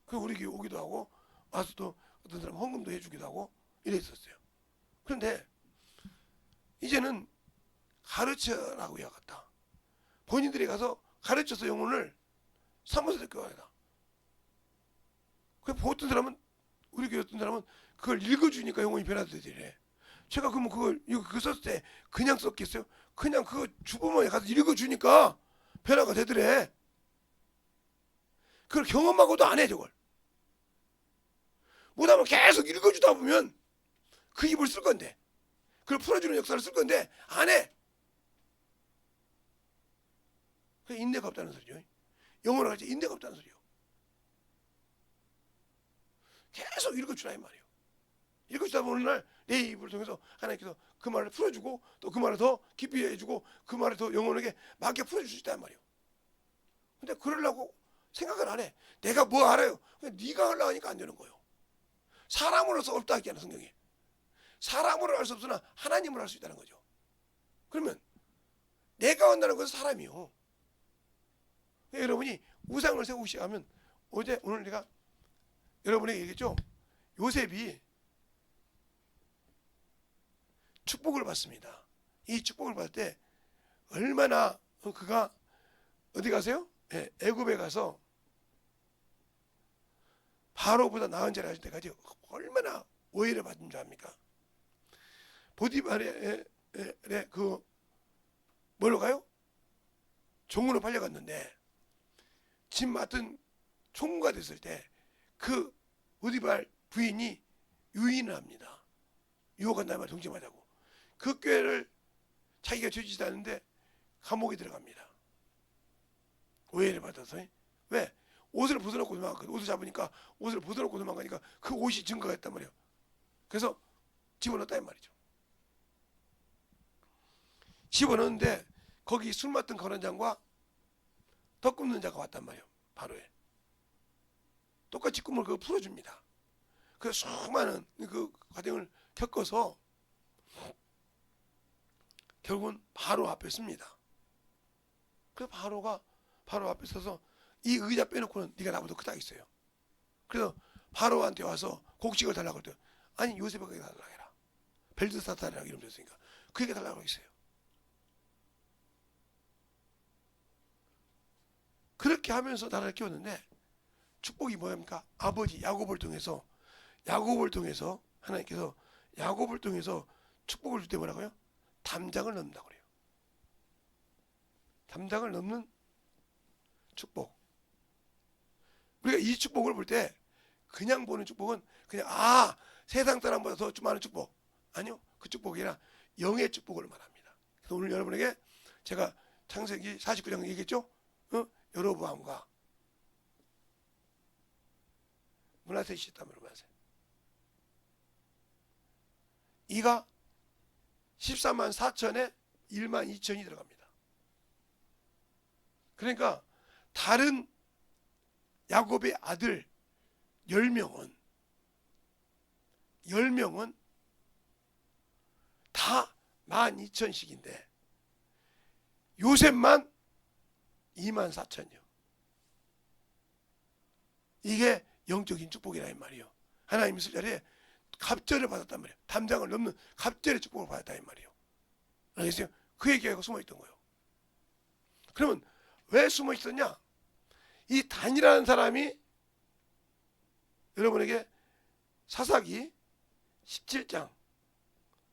Speaker 1: 그 우리 교회 오기도 하고 와서 또 어떤 사람 헌금도 해주기도 하고 이랬었어요. 그런데 이제는 가르쳐라고 해야겠다. 본인들이 가서 가르쳐서 영혼을 삼아서 데리고 와야. 그 어떤 사람은 우리 교회 어떤 사람은 그걸 읽어주니까 영혼이 변화되더래. 제가 그러면 그거 썼을 때 그냥 썼겠어요? 그냥 그거 주부모에 가서 읽어주니까 변화가 되더래. 그걸 경험하고도 안 해 저걸. 못하면 계속 읽어주다 보면 그 입을 쓸 건데 그걸 풀어주는 역사를 쓸 건데 안 해. 그 인내가 없다는 소리죠. 영어를 할 때 인내가 없다는 소리요. 계속 읽어주라 이 말이에요. 읽어주다 보는 날 내 입을 통해서 하나님께서 그 말을 풀어주고 또 그 말을 더 깊이 해주고 그 말을 더 영혼에게 맞게 풀어줄 수 있단 말이에요. 근데 그러려고 생각을 안 해. 내가 뭐 알아요? 그냥 네가 하려고 하니까 안 되는 거예요. 사람으로서 없다 하잖아 성경에. 사람으로 할 수 없으나 하나님으로 할 수 있다는 거죠. 그러면 내가 한다는 것은 사람이요. 여러분이 우상을 세우기 시작하면 오늘 내가 여러분에게 얘기했죠. 요셉이 축복을 받습니다. 이 축복을 받을 때 얼마나 그가 어디 가세요? 네, 애굽에 가서 바로보다 나은 자를 하실 때까지 얼마나 오해를 받은 줄 압니까? 보디발의 그 뭘로 가요? 종으로 팔려갔는데 집 맡은 총무가 됐을 때 그 보디발 부인이 유인을 합니다. 유혹한다는 말 동정하자고. 그 꾀를 자기가 죄짓지 않는데 감옥에 들어갑니다. 오해를 받아서. 왜? 옷을 벗어놓고 도망가거든. 옷을 잡으니까 옷을 벗어놓고 도망가니까 그 옷이 증거가 했단 말이에요. 그래서 집어넣었다 이 말이죠. 집어넣었는데 거기 술 맡은 거란장과 떡 굽는 자가 왔단 말이에요. 바로에. 똑같이 꿈을 그거 풀어줍니다. 그래서 수많은 그 과정을 겪어서 결국은 바로 앞에 씁니다. 그래서 바로가 바로 앞에 서서 이 의자 빼놓고는 네가 나보다 크다 했어요. 그래서 바로한테 와서 곡식을 달라고 했더니 아니 요셉에게 달라고 해라. 벨드사살이라고 이름 줬으니까 그에게 달라고 했어요. 그렇게 하면서 나라를 키웠는데 축복이 뭐입니까? 아버지 야곱을 통해서 하나님께서 야곱을 통해서 축복을 줄 때 뭐라고요? 담장을 넘는다고 그래요. 담장을 넘는 축복. 우리가 이 축복을 볼 때 그냥 보는 축복은 그냥 세상 사람보다 더 많은 축복. 아니요. 그 축복이 아니라 영의 축복을 말합니다. 그래서 오늘 여러분에게 제가 창세기 49장 얘기했죠? 여로보암과 므낫세의 시다면 므낫세. 이가 14만 4천에 1만 2천이 들어갑니다. 그러니까 다른 야곱의 아들 10명은 다 12,000씩인데 요셉만 2만 4천이요. 이게 영적인 축복이라 이 말이요. 하나님 있을 자리에 갑절을 받았단 말이에요. 담장을 넘는 갑절의 축복을 받았다 이 말이에요. 알겠어요? 그 얘기가 숨어 있던 거예요. 그러면 왜 숨어 있었냐? 이 단이라는 사람이 여러분에게 사사기 17장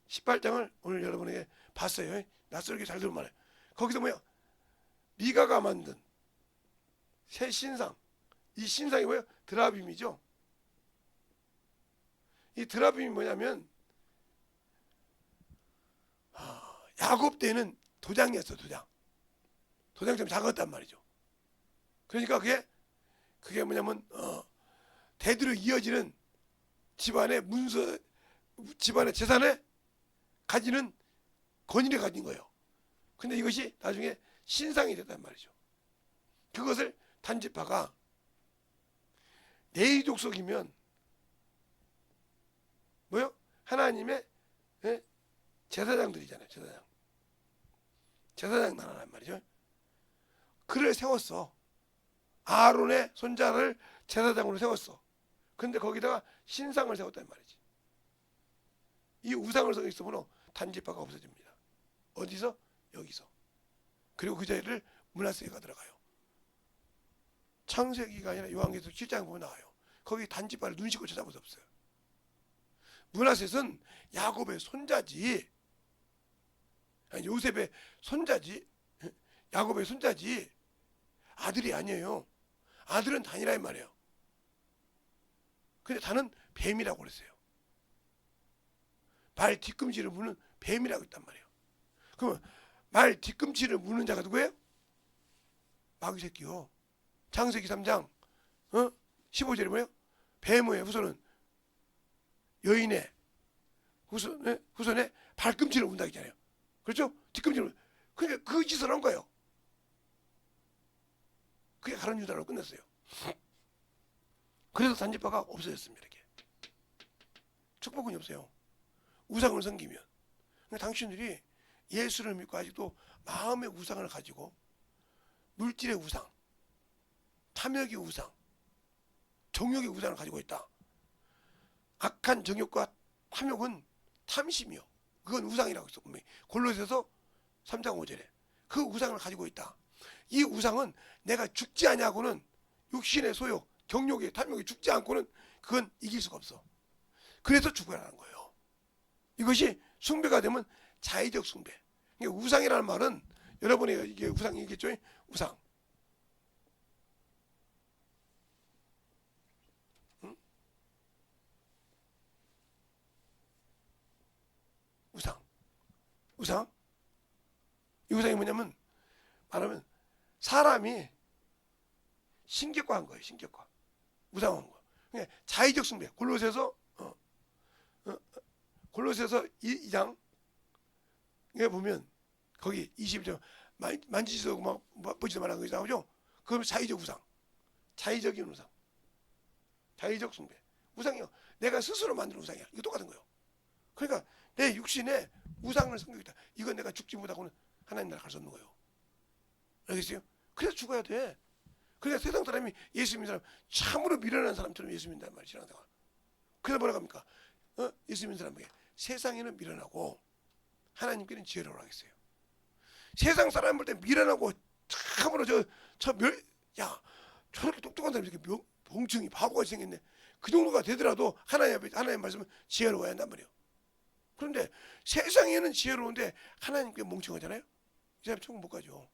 Speaker 1: 18장을 오늘 여러분에게 봤어요. 낯설게 잘 들으면 말해요. 거기서 뭐야? 미가가 만든 새 신상. 이 신상이 뭐예요? 드라빔이죠. 이 드라빔이 뭐냐면 야곱 때는 도장이었어. 도장 좀 작았단 말이죠. 그러니까 그게 뭐냐면 대대로 이어지는 집안의 집안의 재산에 가지는 권위를 가진 거예요. 근데 이것이 나중에 신상이 됐단 말이죠. 그것을 단지파가 레위 족속이면 뭐요? 하나님의 제사장들이잖아요. 제사장 나라란 말이죠. 그를 세웠어. 아론의 손자를 제사장으로 세웠어. 근데 거기다가 신상을 세웠단 말이지. 이 우상을 서 있으므로 단지파가 없어집니다. 어디서? 여기서. 그리고 그 자리를 므낫세가 들어가요. 창세기가 아니라 요한계시록 7장에 보면 나와요. 거기 단지파를 눈식으로 찾아볼 수 없어요. 므낫셋은 야곱의 손자지, 아니, 요셉의 손자지, 야곱의 손자지 아들이 아니에요. 아들은 단이라 이 말이에요. 근데 단은 뱀이라고 그랬어요. 말 뒤꿈치를 무는 뱀이라고 했단 말이에요. 그러면 말 뒤꿈치를 무는 자가 누구예요? 마귀 새끼요. 창세기 3장 15절에 뭐예요? 뱀의 후손은 여인의 후손의 발꿈치를 문다 했잖아요. 그렇죠? 뒤꿈치를. 그러니까 그 짓을 한 거예요. 그게 가룟 유다로 끝났어요. 그래서 단지파가 없어졌습니다. 이렇게. 축복은 없어요. 우상을 섬기면. 그러니까 당신들이 예수를 믿고 아직도 마음의 우상을 가지고 물질의 우상, 탐욕의 우상, 정욕의 우상을 가지고 있다. 악한 정욕과 탐욕은 탐심이요. 그건 우상이라고 했어. 골로새서 3장 5절에 그 우상을 가지고 있다. 이 우상은 내가 죽지 아니하고는 육신의 소욕, 경욕의 탐욕이 죽지 않고는 그건 이길 수가 없어. 그래서 죽어라는 거예요. 이것이 숭배가 되면 자의적 숭배. 우상이라는 말은 여러분이 이게 우상이겠죠? 우상. 응? 우상. 이 우상이 뭐냐면 말하면 사람이 신격화한 거예요. 신격화. 우상한 거. 그러니까 자의적 숭배. 골로새서 2장에 보면 거기 21절 만지지도 막 보지도 말라는 것이 나오죠. 그건 자의적 우상. 자의적인 우상. 자의적 숭배. 우상이요. 내가 스스로 만든 우상이야. 이거 똑같은 거예요. 그러니까 내 육신에 우상을 섬기겠다. 이건 내가 죽지 못하고는 하나님 나라 갈 수 없는 거예요. 알겠어요? 그래서 죽어야 돼. 그러니까 세상 사람이 예수 믿는 사람 참으로 미련한 사람처럼 예수 믿는단 말이야. 신앙생활. 그래서 뭐라고 합니까? 예수 믿는 사람에게 세상에는 미련하고 하나님께는 지혜로우라 하겠어요. 세상 사람 볼 때 미련하고 참으로 저렇게 똑똑한 사람이 이렇게 봉충이 바보가 생겼네. 그 정도가 되더라도 하나님의 말씀은 지혜로워야 한단 말이에요. 그런데 세상에는 지혜로운데 하나님께 멍청하잖아요. 이 사람 천국 못 가죠.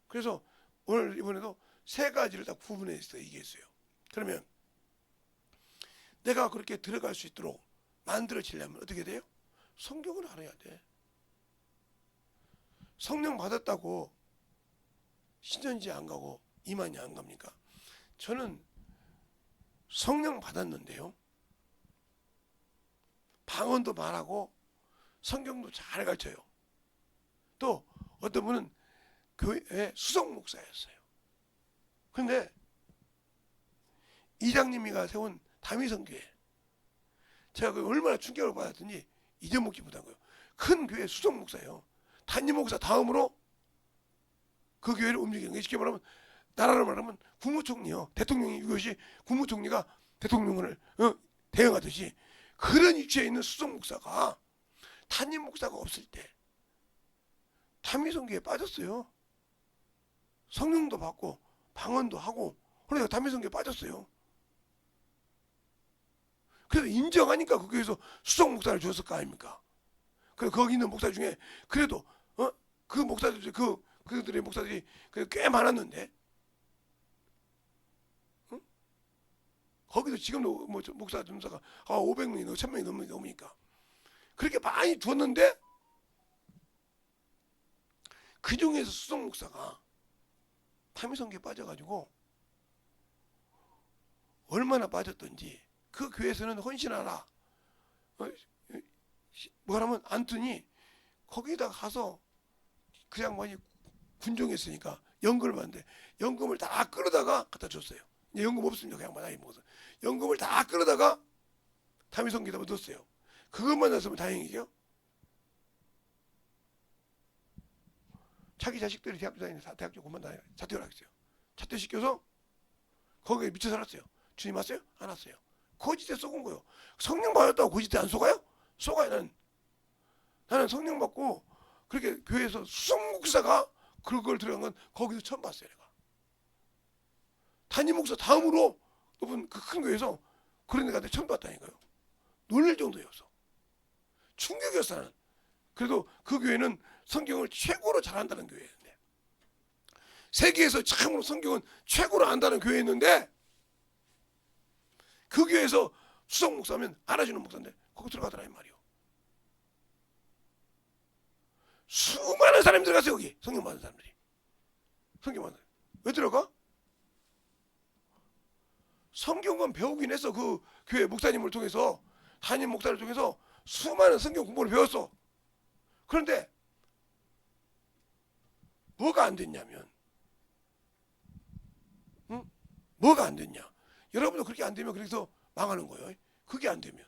Speaker 1: 그래서 오늘 이번에도 세 가지를 다 구분해서 얘기했어요. 그러면 내가 그렇게 들어갈 수 있도록 만들어지려면 어떻게 돼요? 성경을 알아야 돼. 성령 받았다고 신천지 안 가고 이만희 안 갑니까? 저는 성령 받았는데요. 방언도 말하고 성경도 잘 가르쳐요. 또 어떤 분은 교회 수석 목사였어요. 그런데 이장님이가 세운 다미성교회, 제가 그 얼마나 충격을 받았더니 잊어먹지 못한 거예요. 큰 교회 수석 목사예요. 단임 목사 다음으로 그 교회를 움직이는 게 쉽게 말하면 나라로 말하면 국무총리요. 대통령이 이것이 국무총리가 대통령을 대응하듯이 그런 위치에 있는 수석 목사가 단임 목사가 없을 때 다미성교회에 빠졌어요. 성령도 받고 방언도 하고 그러니까 다미성교회에 빠졌어요. 그래서 인정하니까 그 교회에서 수석 목사를 줬을 거 아닙니까? 그래서 거기 있는 목사 중에 그래도 그 목사들 그들의 목사들이 꽤 많았는데 거기도 지금도 뭐 목사 점사가 500명이 1000명이 넘으니까 그렇게 많이 줬는데 그 중에서 수석 목사가 다미성교회에 빠져가지고 얼마나 빠졌던지 그 교회에서는 헌신하라 뭐라면 안더니 거기다 가서 그 양반이 군종했으니까 연금을 받는데 연금을 다 끌어다가 갖다 줬어요. 연금 없습니다. 그 양반 나이 먹어서 연금을 다 끌어다가 다미성교회에다 넣었어요. 그것만 났으면 다행이죠. 자기 자식들이 대학교 다니는 대학교 공부만 다녀요. 자퇴를 하겠어요. 자퇴시켜서 거기에 미쳐 살았어요. 주님 왔어요? 안 왔어요. 거짓에 속은 거예요. 성령 받았다고 거짓에 안 속아요? 속아요. 나는 성령 받고 그렇게 교회에서 수석 목사가 그걸 들어간 건 거기서 처음 봤어요. 내가 단임 목사 다음으로 높은 그 큰 교회에서 그런 데 갔는데 처음 봤다니까요. 놀랄 정도였어. 충격이었어. 나는. 그래도 그 교회는 성경을 최고로 잘한다는 교회였는데 세계에서 참으로 성경은 최고로 안다는 교회였는데 그 교회에서 수석 목사면 알아주는 목사인데 거기 들어가더라 이 말이요. 수많은 사람이 들어갔어요. 여기 성경 받은 사람들이. 성경 받은 사람들. 왜 들어가? 성경은 배우긴 했어. 그 교회 목사님을 통해서 담임 목사를 통해서 수많은 성경 공부를 배웠어. 그런데 뭐가 안 됐냐면 뭐가 안 됐냐. 여러분도 그렇게 안 되면 그래서 망하는 거예요. 그게 안 되면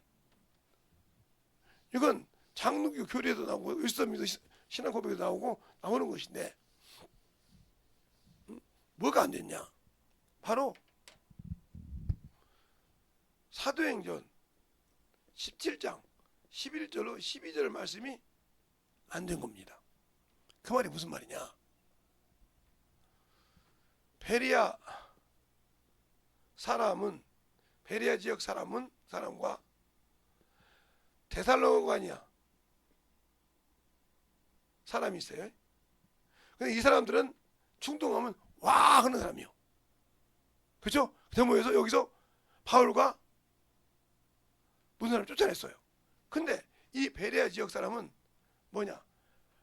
Speaker 1: 이건 장로교 교리에도 나오고 일선미도 신앙 고백에도 나오고 나오는 것인데 뭐가 안 됐냐. 바로 사도행전 17장 11절로 12절 말씀이 안 된 겁니다. 그 말이 무슨 말이냐. 베레아 지역 사람과 데살로니가 사람이 있어요. 근데 이 사람들은 충동하면 와 하는 사람이요. 그렇죠? 데모에서 여기서 바울과 무슨 사람을 쫓아냈어요. 근데 이 베레아 지역 사람은 뭐냐?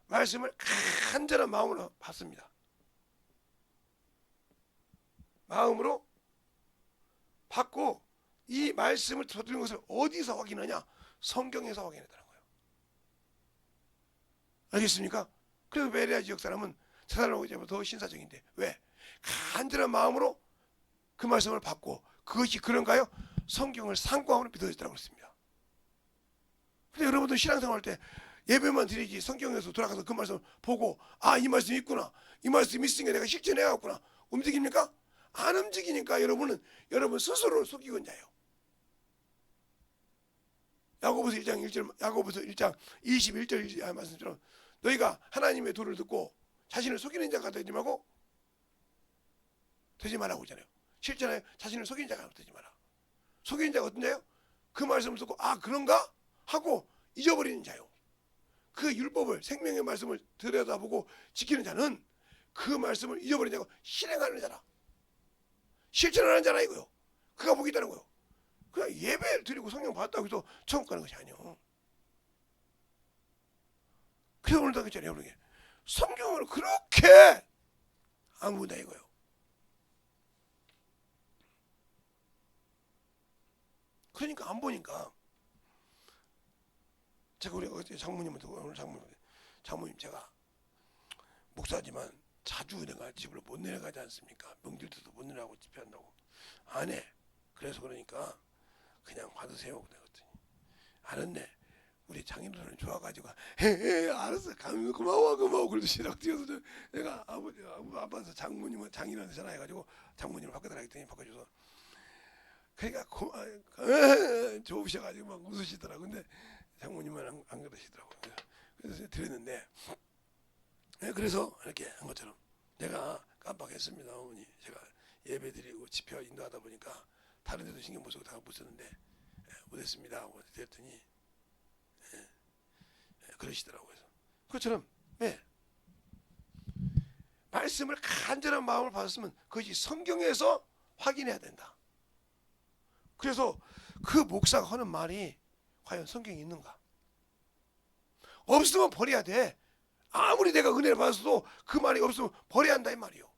Speaker 1: 말씀을 간절한 마음으로 받습니다. 마음으로 받고 이 말씀을 터뜨린 것을 어디서 확인하냐? 성경에서 확인했다는 거예요. 알겠습니까? 그래서 베레아 지역 사람은 사람하고 더 신사적인데 왜? 간절한 마음으로 그 말씀을 받고 그것이 그런가요? 성경을 상고함으로 믿어졌다고 그랬습니다. 근데 여러분들 신앙생활 할 때 예배만 드리지 성경에서 돌아가서 그 말씀을 보고 아, 이 말씀이 있구나, 이 말씀이 있으니까 내가 실천해야겠구나 움직입니까? 안 움직이니까 여러분 스스로를 속이고 있나요? 야고보서 1장 1절, 야고보서 1장 21절 말씀처럼 너희가 하나님의 도를 듣고 자신을 속이는 자가 되지 말고 되지 말라고 하잖아요. 실제로 자신을 속이는 자가 되지 마라. 속이는 자가 어떤 자요? 그 말씀을 듣고 아, 그런가? 하고 잊어버리는 자요. 그 율법을, 생명의 말씀을 들여다보고 지키는 자는 그 말씀을 잊어버리는 자고 실행하는 자라. 실천하는 자라 이거요. 그가 복이 있다는 거요. 그냥 예배를 드리고 성경 봤다고 해서 천국 가는 것이 아니요. 그래서 오늘도 그랬잖아요. 여러분, 성경을 그렇게 안 본다 이거요. 그러니까 안 보니까 제가 우리 어제 장모님한테 오늘 장모님 제가 목사지만 자주 내가 집으로 못 내려가지 않습니까? 명절 때도 못 내려가고 집회한다고 안 해. 그래서 그러니까 그냥 받으세요. 그랬더니 알았네. 우리 장인어른은 좋아가지고 알았어. 고마워 그래도 시락 뛰어서 내가 아빠한테 장모님은 장인어른한테 전화해가지고 장모님을 바꿔달라 했더니 바꿔줘서 그러니까 좋으셔가지고 막 웃으시더라고. 근데 장모님은 안 그러시더라고. 그래서 드렸는데 그래서 이렇게 한 것처럼 내가 깜빡했습니다. 어머니 제가 예배 드리고 집회 인도하다 보니까 다른 데도 신경 못 쓰고 다 못 썼는데 못했습니다 하고 드렸더니 그러시더라고요. 그것처럼 말씀을 간절한 마음을 받았으면 그것이 성경에서 확인해야 된다. 그래서 그 목사가 하는 말이 과연 성경에 있는가? 없으면 버려야 돼. 아무리 내가 은혜를 받았어도 그 말이 없으면 버려야 한다 이 말이요.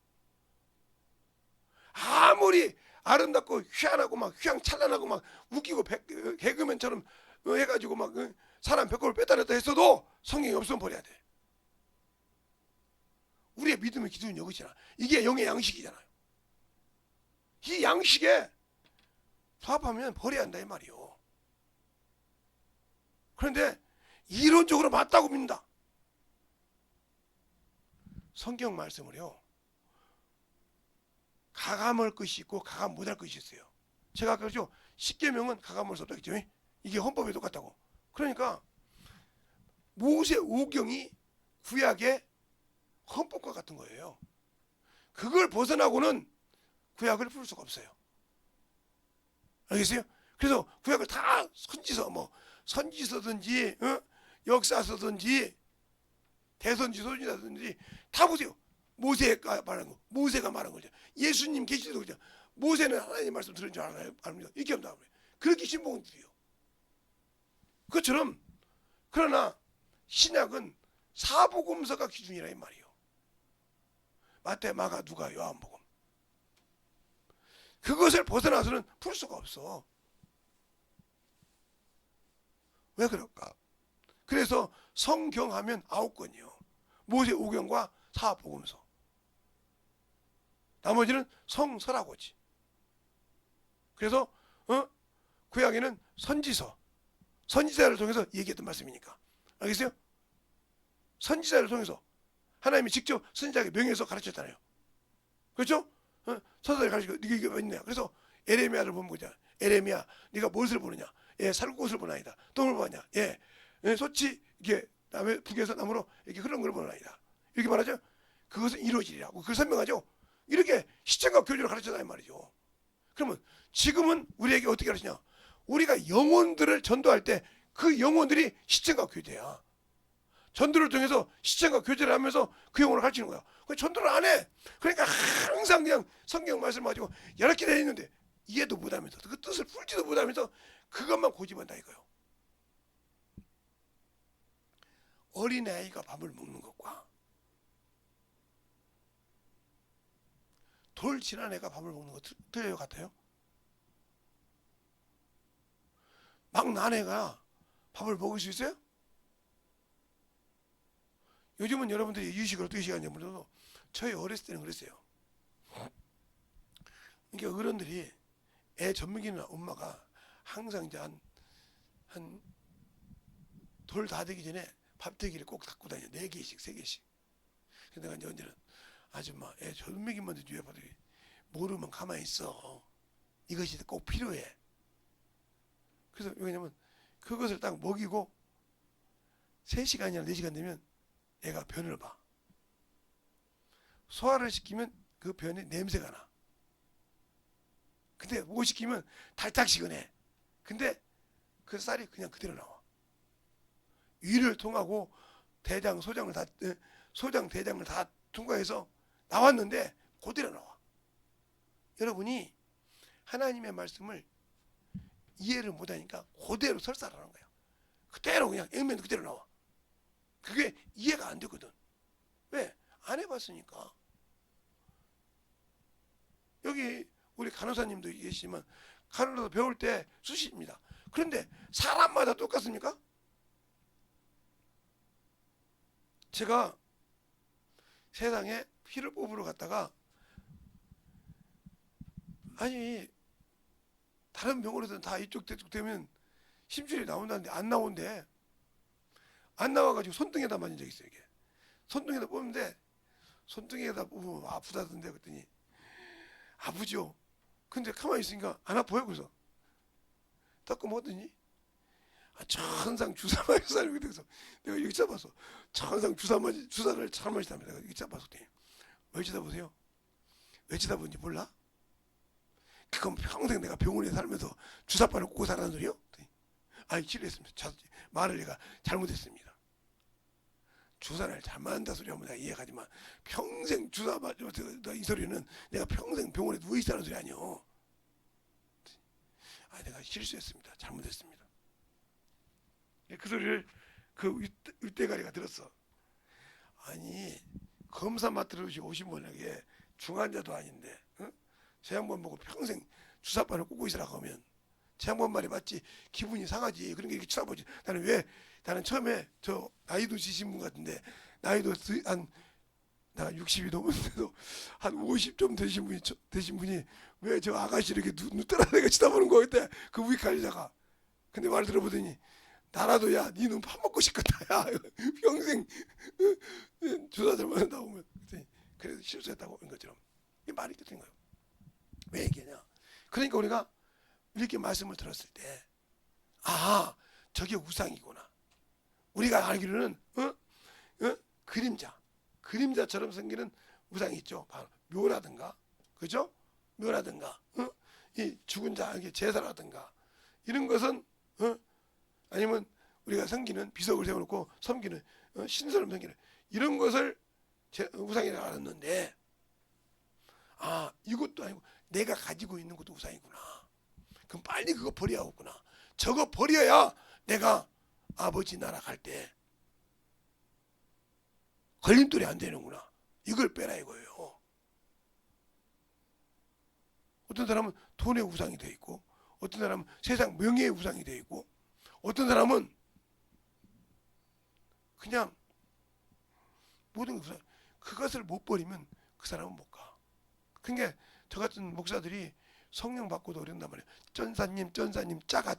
Speaker 1: 아무리 아름답고 희한하고 막 휘황찬란하고 막 웃기고 개그맨처럼 해가지고 막 사람 배꼽을 뺐다 냈다 했어도 성경이 없으면 버려야 돼. 우리의 믿음의 기준은 이것이잖아. 이게 영의 양식이잖아요. 이 양식에 부합하면 버려야 한다 이 말이요. 그런데 이론적으로 맞다고 믿는다. 성경 말씀을요 가감할 것이 있고 가감 못할 것이 있어요. 제가 아까 그랬죠. 십계명은 가감할 수 없다 했죠. 이게 헌법에 똑같다고. 그러니까 모세 오경이 구약의 헌법과 같은 거예요. 그걸 벗어나고는 구약을 풀 수가 없어요. 알겠어요? 그래서 구약을 다 선지서든지 역사서든지 대선지 소진서든지 다 보세요. 모세가 말한 거, 모세가 말한 거죠. 예수님 계시도 그죠. 모세는 하나님의 말씀 들은 줄 알아요? 압니다. 이렇게 한다. 그렇게 신봉은 드려요. 그것처럼 그러나 신약은 사복음서가 기준이라 이 말이에요. 마태, 마가, 누가, 요한복음. 그것을 벗어나서는 풀 수가 없어. 왜 그럴까? 그래서 성경하면 9권이요. 모세 오경과 사복음서. 나머지는 성서라고지. 그래서 구약에는 선지자를 통해서 얘기했던 말씀이니까. 알겠어요? 선지자를 통해서 하나님이 직접 선지자에게 명예해서 가르쳤잖아요. 그렇죠? 선지자를 가르치고 네가 이게 뭐 있냐. 그래서 에레미야를 보면 보자. 에레미야, 네가 무엇을 보느냐? 살구꽃을 보나이다. 똥을 보느냐? 소치 이게 남의 북에서 나무로 이렇게 흐르는 걸 보나이다. 이렇게 말하죠. 그것은 이루어지리라고 그걸 설명하죠. 이렇게 시청과 교주를 가르쳤다 이 말이죠. 그러면 지금은 우리에게 어떻게 가르치냐? 우리가 영혼들을 전도할 때 그 영혼들이 시청과 교제야. 전도를 통해서 시청과 교제를 하면서 그 영혼을 가르치는 거야. 전도를 안 해. 그러니까 항상 그냥 성경 말씀 가지고 여러 개 돼 있는데 이해도 못하면서 그 뜻을 풀지도 못하면서 그것만 고집한다 이거요. 어린아이가 밥을 먹는 것과 돌 지난 애가 밥을 먹는 거 틀려요, 같아요? 막 난 애가 밥을 먹을 수 있어요? 요즘은 여러분들이 유식을 어떻게 시간인지 몰라도 저희 어렸을 때는 그랬어요. 그러니까 어른들이 애 젖먹이는 엄마가 항상 이제 한 돌 다 되기 전에 밥대기를 꼭 닦고 다녀. 4개씩 3개씩. 그래서 내가 이제 언제는 아줌마 애 젖먹이면 주에 봐도 모르면 가만히 있어. 이것이 꼭 필요해. 그래서 왜냐면 그것을 딱 먹이고 3시간이나 4시간 되면 애가 변을 봐. 소화를 시키면 그 변에 냄새가 나. 근데 못 시키면 달짝지근해. 근데 그 쌀이 그냥 그대로 나와. 위를 통하고 대장, 소장, 대장을 다 통과해서 나왔는데 그대로 나와. 여러분이 하나님의 말씀을 이해를 못하니까 그대로 설사하는 거야. 그대로 그냥 액면 그대로 나와. 그게 이해가 안 되거든. 왜? 안 해봤으니까. 여기 우리 간호사님도 계시지만 간호사 배울 때 수시입니다. 그런데 사람마다 똑같습니까? 제가 세상에 피를 뽑으러 갔다가 아니 다른 병원에서는 다 이쪽 대쪽 되면 심줄이 나온다는데 안 나온대. 안 나와가지고 손등에다 맞은 적 있어요. 이게 손등에다 뽑는데 손등에다 뽑으면 아프다던데 그랬더니 아프죠. 근데 가만히 있으니까 안 아파요. 그래서 닦고 먹더니 천상 주사 맞은 사람이 돼서 내가 여기 잡아서 천상 주사를 잘 맞았답니다. 내가 여기 잡아서 왜 쳐다보세요? 왜 쳐다보는지 몰라? 그건 평생 내가 병원에 살면서 주사바늘 꽂고 살라는 소리요? 아니 실례했습니다. 말을 내가 잘못했습니다. 주사를 잘 맞는다 소리 하면 내가 이해하지만 평생 주사 맞아 이 소리는 내가 평생 병원에 누워 있다는 소리 아니요. 내가 실수했습니다. 잘못했습니다. 그 소리를 그 윗대가리가 들었어. 아니 검사 맡으러 오신 분에게 중환자도 아닌데 제 양반 보고 평생 주사바늘 꽂고 있으라고 하면 제 양반 말이 맞지 기분이 상하지. 그런 게 이렇게 쳐다보지. 나는 처음에 저 나이도 지신 분 같은데 나이도 내가 60이 넘었는데도 한 50 좀 되신 분이 왜 저 아가씨 이렇게 눈 떠나내가 쳐다보는 거 그때 그 위에 관리자가. 근데 말 들어보더니 나라도 야 네 눈 파먹고 싶겠다. 야 평생 주사 잘 맞는다고 하면 그래서 실수했다고 하는 것처럼 이 말이 뜻인 거예요. 왜 얘기하냐? 그러니까 우리가 이렇게 말씀을 들었을 때 저게 우상이구나. 우리가 알기로는 그림자처럼 생기는 우상이 있죠. 바로 묘라든가, 그죠? 묘라든가, 이 죽은 자에게 제사라든가 이런 것은 아니면 우리가 섬기는 비석을 세워놓고 섬기는 신선을 섬기는 이런 것을 우상이라고 알았는데 이것도 아니고 내가 가지고 있는 것도 우상이구나. 그럼 빨리 그거 버려야겠구나. 저거 버려야 내가 아버지 나라 갈 때 걸림돌이 안 되는구나. 이걸 빼라 이거예요. 어떤 사람은 돈의 우상이 되어 있고 어떤 사람은 세상 명예의 우상이 되어 있고 어떤 사람은 그냥 모든 우상 그것을 못 버리면 그 사람은 못 가. 그러니까 저 같은 목사들이 성령 받고도 어렵단 말이에요. 전사님 짜가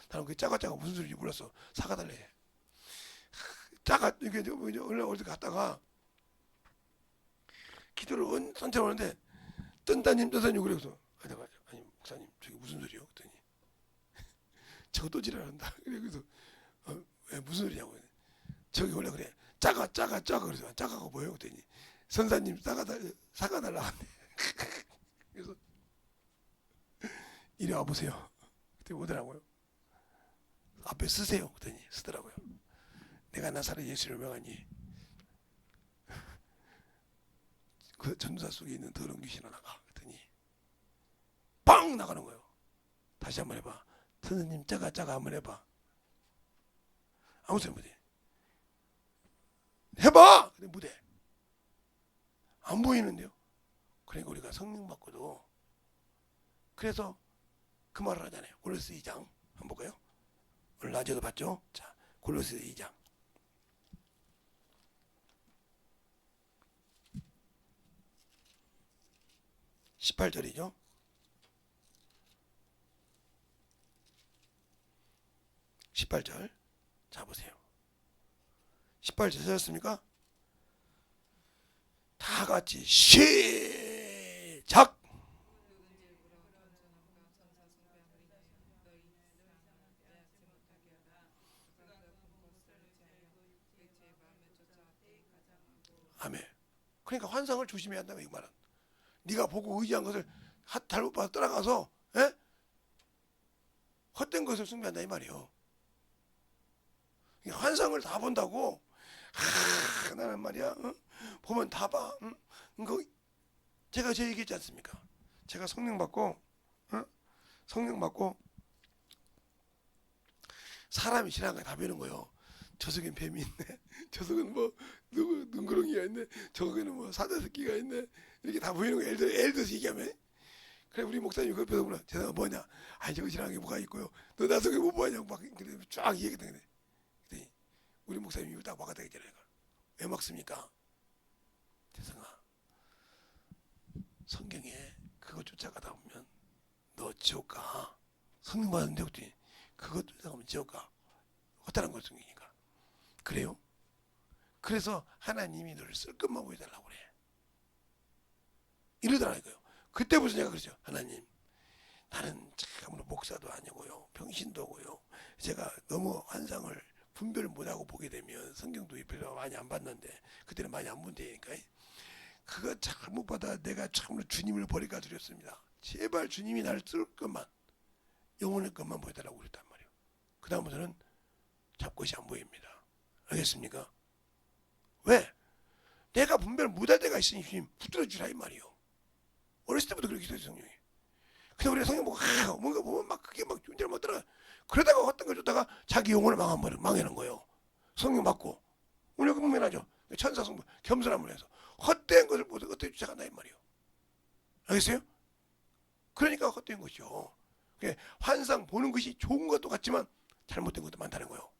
Speaker 1: 나는 그 짜가 무슨 소리인지 몰랐어. 사과달래. 짜가 이게 원래 어디 갔다가 기도를 선체 오는데 전사님 그래서 아니 목사님 저게 무슨 소리요? 그랬더니 저거 또 지랄한다. 그래서 왜 무슨 소리냐고. 저기 원래 그래. 짜가 그래서 짜가가 뭐예요? 그랬더니 선사님 사과달라 한대. 그래서 이리 와보세요. 그때 오더라고요. 앞에 쓰세요. 그랬더니 쓰더라고요. 내가 나사렛 예수를 명하니 그 전도사 속에 있는 더러운 귀신아 나가. 그랬더니 빵 나가는 거예요. 다시 한번 해봐. 선생님 짜가 한번 해봐. 아무 소리 못해. 해봐. 근데 못해. 안 보이는데요. 그러니까 우리가 성령 받고도 그래서 그 말을 하잖아요. 골로새 2장 한번 볼까요? 오늘 낮에도 봤죠? 자, 골로새 2장 18절이죠. 18절. 자, 보세요. 18절 찾았습니까? 다 같이 시작!
Speaker 3: 누군지 일부러 견전함과 천사 숭배함을 인하여 너희 세상을 빼앗지 못하게 하라. 그가 높은 것을 취하여 육체의 마음을 쫓아왔되 가장하고
Speaker 1: 아멘. 그러니까 환상을 조심해야 한다고 이 말은. 네가 보고 의지한 것을 잘못 봐서 떠나가서 헛된 것을 숭배한다 이 말이에요. 환상을 다 본다고 나는 말이야 보면 다 봐. 그 제가 제 얘기했지 않습니까? 제가 성령 받고 사람이 지나간 거 다 보는 거예요. 저 속엔 뱀이 있네. 저 속엔 뭐 누구 눈구렁이가 있네. 저거에는 뭐 사자새끼가 있네. 이렇게 다 보이는 거예요. 예를 들어서 얘기하면. 그래 우리 목사님이 옆에서 보나 제가 뭐냐. 아니 저거 지나간 게 뭐가 있고요. 너 나 속에 뭐 뭐하냐고 막 쫙 얘기했던 거네. 그랬더니 우리 목사님이 딱 막았다 했잖아요. 왜 막습니까? 대성아 성경에 그거 쫓아가다 보면 너 지옥 가. 성령 받는데 어떻게 그거 쫓아가면 지옥 가. 헛다른 걸 성경이니까. 그래요? 그래서 하나님이 너를 쓸 것만 보여달라고 그래. 이러더라고요. 그때부터 내가 그러죠. 하나님 나는 참으로 목사도 아니고요. 병신도고요. 제가 너무 환상을 분별을 못하고 보게 되면 성경도 별로 많이 안 봤는데 그때는 많이 안 본다니까. 그거 잘못 받아 내가 참으로 주님을 버릴까 두렵습니다. 제발 주님이 나를 쓸 것만 영혼의 것만 보여달라고 그랬단 말이에요. 그 다음부터는 잡것이 안 보입니다. 알겠습니까? 왜? 내가 분별 못할 때가 있으니 주님 붙들어 주라 이 말이에요. 어렸을 때부터 그렇게 기도했어요 성령이. 근데 우리가 성령 보고 뭔가 보면 막 그게 막 존재를 못 따라 그러다가 어떤 걸 쫓다가 자기 영혼을 망하는 거예요. 성령 받고 우리가 분명하죠. 천사 성부 겸손함을 해서 헛된 것을 보고 어떻게 쫓아간다 이 말이에요. 알겠어요? 그러니까 헛된 것이죠. 환상 보는 것이 좋은 것도 같지만 잘못된 것도 많다는 거예요.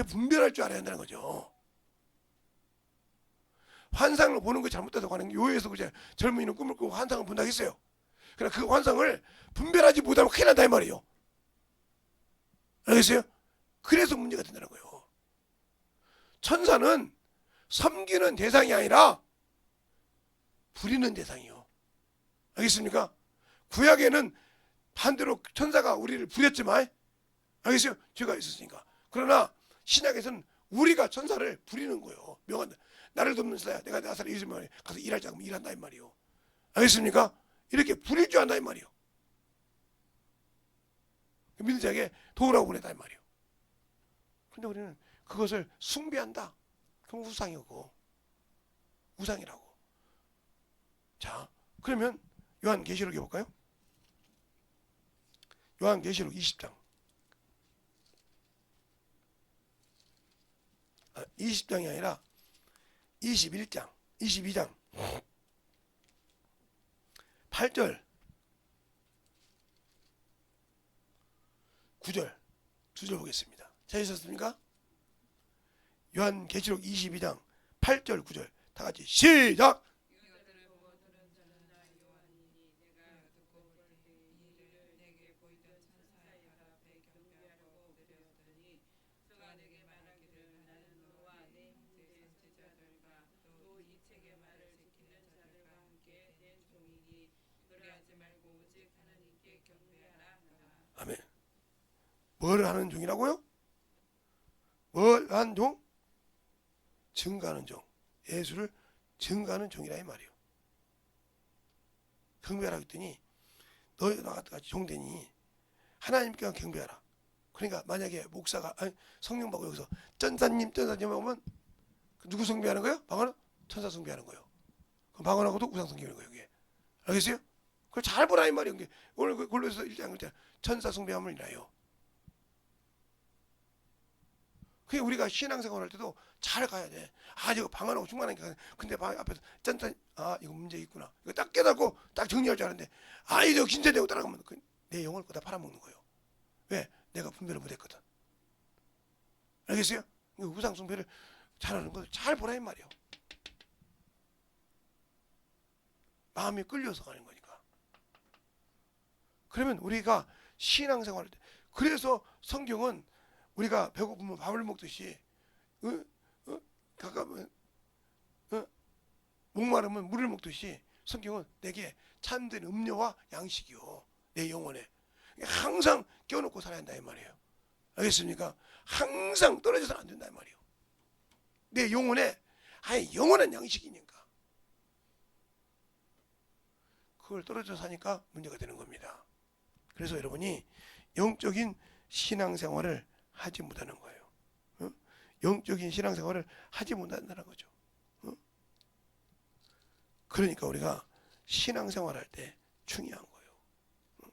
Speaker 1: 분별할 줄 알아야 한다는 거죠. 환상을 보는 거 잘못되다고 하는 게 요에서 그제 젊은이는 꿈을 꾸고 환상을 본다고 했어요. 그러나 그 환상을 분별하지 못하면 큰일 난다 이 말이에요. 알겠어요? 그래서 문제가 된다는 거예요. 천사는 섬기는 대상이 아니라 부리는 대상이요. 알겠습니까? 구약에는 반대로 천사가 우리를 부렸지만 알겠어요? 죄가 있었으니까. 그러나 신약에서는 우리가 천사를 부리는 거예요. 명한다. 나를 돕는 자야. 내가 나사를 잊으면 가서 일하자 하면 일한다 이 말이요. 알겠습니까? 이렇게 부릴 줄 안다 이 말이요. 믿는 자에게 도우라고 보내다 이 말이요. 근데 우리는 그것을 숭배한다. 그럼 우상이고 우상이라고. 자, 그러면 요한계시록 해볼까요? 요한계시록 20장. 20장이 아니라 21장, 22장 8절 9절 2절 보겠습니다. 찾으셨습니까? 요한계시록 22장 8절 9절 다 같이 시작!
Speaker 3: 이것들을 보고 들은 자는 나 요한이니 내가 듣고 볼 때 이를 내게 보이던 천사의 발 앞에 경배하러 엎드렸더니 그가 내게 말하기를 나는 너와 내 형제 선지자들과 또 이 책의 말을 지키는 자들과 함께 된 종이니 노래하지 말고 오직 하나님께 경배하라 하라.
Speaker 1: 아멘. 뭘 하는 종이라고요? 뭘 한 종? 증가하는 종. 예수를 증가하는 종이라 이 말이에요. 경배하라 했더니 너희와 같이 종되니 하나님께 경배하라. 그러니까 만약에 목사가 성령 받고 여기서 전사님 오면 누구 숭배하는 거예요? 방언은 천사 숭배하는 거예요. 그럼 방언하고도 우상 숭배하는 거예요. 이게. 알겠어요? 그걸 잘 보라 이 말이에요. 오늘 골로새서 1장 천사 숭배함을 인하여. 그게 우리가 신앙생활 할 때도 잘 가야 돼. 아, 이거 방언하고 충만하니까. 근데 방 앞에서 짠짠, 아, 이거 문제 있구나. 이거 딱 깨닫고 딱 정리할 줄 아는데, 아, 이거 긴장되고 따라가면 내 영혼을 거다 팔아먹는 거예요. 왜? 내가 분별을 못했거든. 알겠어요? 우상 숭배를 잘하는 걸 잘 보라 이 말이에요. 마음이 끌려서 가는 거니까. 그러면 우리가 신앙생활할 때, 그래서 성경은 우리가 배고프면 밥을 먹듯이, 가까우면, 목마르면 물을 먹듯이 성경은 내게 참된 음료와 양식이요, 내 영혼에 항상 껴놓고 살아야 한다 이 말이에요. 알겠습니까? 항상 떨어져서는 안 된다 이 말이에요. 내 영혼에 아예 영원한 양식이니까 그걸 떨어져 사니까 문제가 되는 겁니다. 그래서 여러분이 영적인 신앙생활을 하지 못하는 거예요. 영적인 신앙생활을 하지 못한다는 거죠. 그러니까 우리가 신앙생활할 때 중요한 거예요.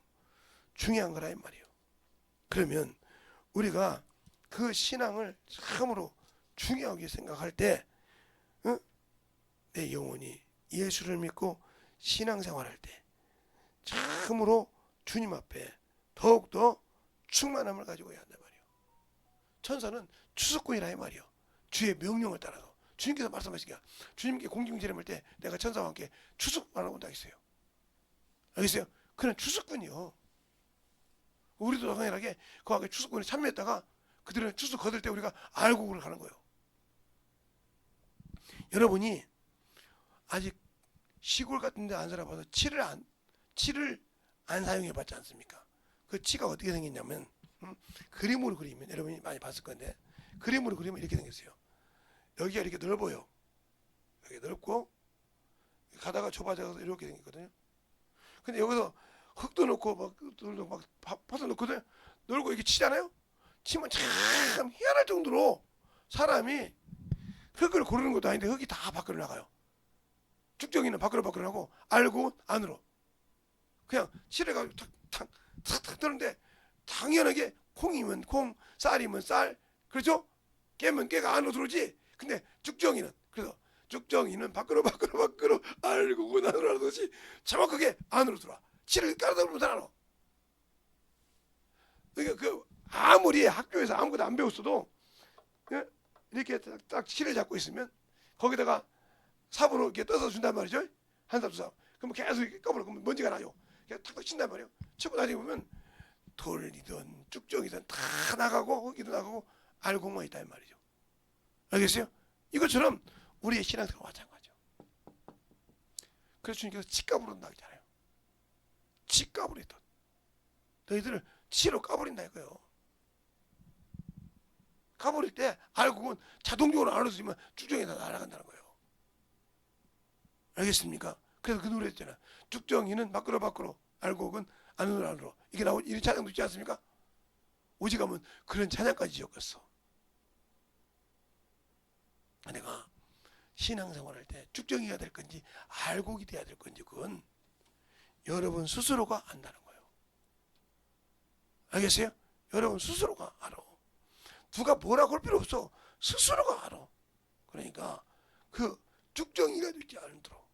Speaker 1: 중요한 거라 이 말이에요. 그러면 우리가 그 신앙을 참으로 중요하게 생각할 때, 내 영혼이 예수를 믿고 신앙생활할 때 참으로 주님 앞에 더욱더 충만함을 가지고 해야 한단 말이에요. 천사는 추수꾼이라 이 말이에요. 주의 명령을 따라서 주님께서 말씀하시기가, 주님께 공중지름할 때 내가 천사와 함께 추수하라고 온다 했어요. 알겠어요? 그는 추수꾼이요. 우리도 당연하게 그 앞에 추수꾼이 참여했다가 그들은 추수 거둘 때 우리가 알고 그걸 가는 거예요. 여러분이 아직 시골 같은 데 안 살아봐서 치를 안 사용해 봤지 않습니까? 그 치가 어떻게 생겼냐면, 그림으로 그리면, 여러분이 많이 봤을 건데, 그림으로 그리면 이렇게 생겼어요. 여기가 이렇게 넓어요. 여기 넓고 가다가 좁아져서 이렇게 생겼거든요. 근데 여기서 흙도 넣고 막 파도 넣거든요. 넓고 이렇게 치잖아요. 치면 참 희한할 정도로 사람이 흙을 고르는 것도 아닌데 흙이 다 밖으로 나가요. 쭉정이는 밖으로 나고 알고 안으로 그냥 칠해가지고 탁탁탁 뜨는데, 당연하게 콩이면 콩, 쌀이면 쌀, 그렇죠? 깨면 깨가 안으로 들어오지. 근데 쭉정이는, 그래서 쭉정이는 밖으로 알고 안으로 하듯이 정확하게 안으로 들어와. 칠을 깔아다 보면 잘 알아. 그러니까 아무리 학교에서 아무것도 안 배웠어도 이렇게 딱 칠을 잡고 있으면 거기다가 삽으로 이렇게 떠서 준단 말이죠. 한 삽, 두 삽. 그러면 계속 이렇게 꺼버려. 그러면 먼지가 나요. 그냥 탁탁 친단 말이에요. 치고 나중에 보면 돌이든 쭉정이든 다 나가고 흙이도 나가고 알고만 있다 이 말이죠. 알겠어요? 이것처럼 우리의 신앙생활 마찬가지죠. 그래서 주님께서 치까부로 온다 했잖아요. 치까부리듯 너희들을 치로 까버린다 이거예요. 까버릴 때 알고는 자동적으로 안으로 쓰면 쭉정이 다 날아간다는 거예요. 알겠습니까? 그래서 그 노래 했잖아. 쭉정이는 밖으로 알고는 안으로 이게 나오고 이런 찬양도 있지 않습니까? 오직하면 그런 찬양까지 지었겠어. 내가 신앙생활할 때 쭉정이가 될 건지 알곡이 돼야 될 건지 그건 여러분 스스로가 안다는 거예요. 알겠어요? 여러분 스스로가 알아. 누가 뭐라고 할 필요 없어. 스스로가 알아. 그러니까 그 쭉정이가 되지 않도록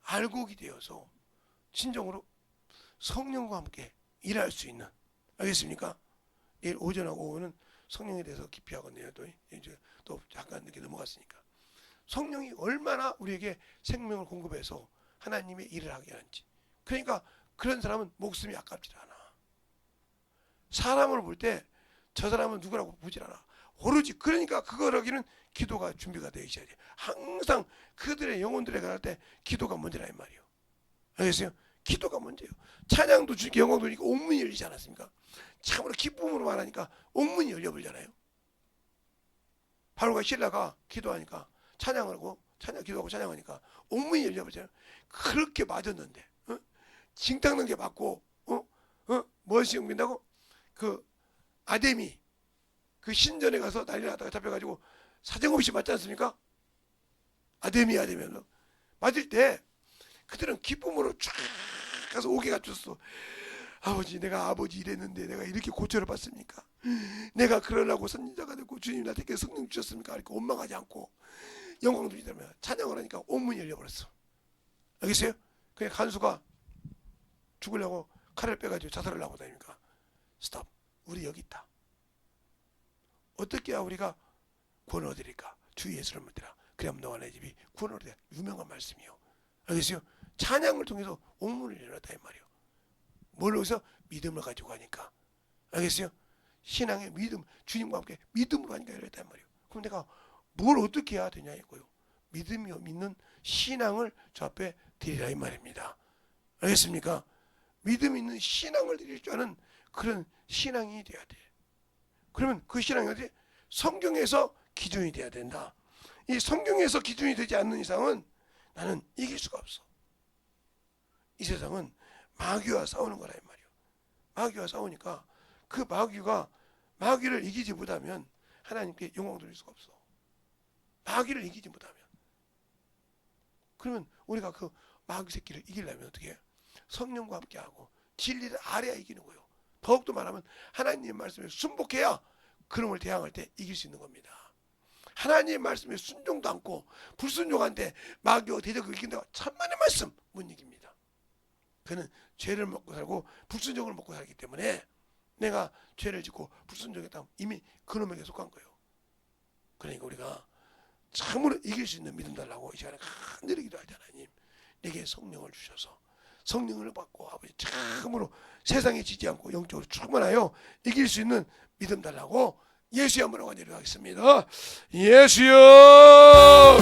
Speaker 1: 알곡이 되어서 진정으로 성령과 함께 일할 수 있는, 알겠습니까? 내일 오전하고 오후는 성령에 대해서 깊이 하거든요. 또 잠깐 이렇게 넘어갔으니까 성령이 얼마나 우리에게 생명을 공급해서 하나님의 일을 하게 하는지. 그러니까 그런 사람은 목숨이 아깝지 않아. 사람을 볼 때 저 사람은 누구라고 보질 않아. 오로지 그러니까 그걸 하기는 기도가 준비가 되어 있어야 돼. 항상 그들의 영혼들에 갈 때 기도가 먼저라 이 말이에요. 알겠어요? 기도가 먼저예요. 찬양도 주님께 영광 돌리니까 옥문이 열리지 않았습니까? 참으로 기쁨으로 말하니까 옥문이 열려버리잖아요. 바울과 실라가 기도하니까 기도하고 찬양하니까 옥문이 열려버리잖아요. 그렇게 맞았는데, 징탕 게 맞고, 무엇이 옮긴다고? 그 아데미, 그 신전에 가서 난리 났다가 잡혀가지고 사정없이 맞지 않습니까? 아데미 맞을 때 그들은 기쁨으로 쫙 가서 옥에 갇혔어. 아버지, 내가 아버지 이랬는데 내가 이렇게 고초를 받습니까? 내가 그러려고 선지자가 됐고 주님 나에게 성령 주셨습니까? 이렇게 원망하지 않고 영광 돌리다면 찬양을 하니까 온문이 열려버렸어. 알겠어요? 그냥 간수가 죽으려고 칼을 빼가지고 자살을 하고 다니니까 스톱. 우리 여기 있다. 어떻게 해야 우리가 구원을 얻으리까? 주 예수를 믿으라. 그래야만 너와 내 집이 구원을 얻으리라. 유명한 말씀이요. 알겠어요? 찬양을 통해서 옥문을 열었다 이 말이요. 뭘 여기서 믿음을 가지고 가니까. 알겠어요? 신앙의 믿음, 주님과 함께 믿음으로 가니까 열렸다 이 말이요. 그럼 내가 뭘 어떻게 해야 되냐 이거요. 믿음이요, 믿는 신앙을 저 앞에 드리라 이 말입니다. 알겠습니까? 믿음 있는 신앙을 드릴 줄 아는 그런 신앙이 돼야 돼. 그러면 그 신앙이 어디? 성경에서 기준이 돼야 된다. 이 성경에서 기준이 되지 않는 이상은 나는 이길 수가 없어. 이 세상은 마귀와 싸우는 거라 이 말이야. 마귀와 싸우니까 그 마귀를 이기지 못하면 하나님께 영광 돌릴 수가 없어. 마귀를 이기지 못하면. 그러면 우리가 그 마귀 새끼를 이기려면 어떻게 해? 성령과 함께하고 진리를 알아야 이기는 거예요. 더욱더 말하면 하나님의 말씀에 순복해야 그놈을 대항할 때 이길 수 있는 겁니다. 하나님의 말씀에 순종도 않고 불순종한데 마귀와 대적을 이긴다고 천만의 말씀 못 이깁니다. 그는 죄를 먹고 살고 불순종을 먹고 살기 때문에 내가 죄를 짓고 불순종했다면 이미 그놈에게 속한 거예요. 그러니까 우리가 참으로 이길 수 있는 믿음 달라고 이 시간에 간절히 기도하자. 하나님 내게 성령을 주셔서 성령을 받고 아버지 참으로 세상에 지지 않고 영적으로 충만하여 이길 수 있는 믿음 달라고 예수의 이름으로 간절히 하겠습니다. 예수여.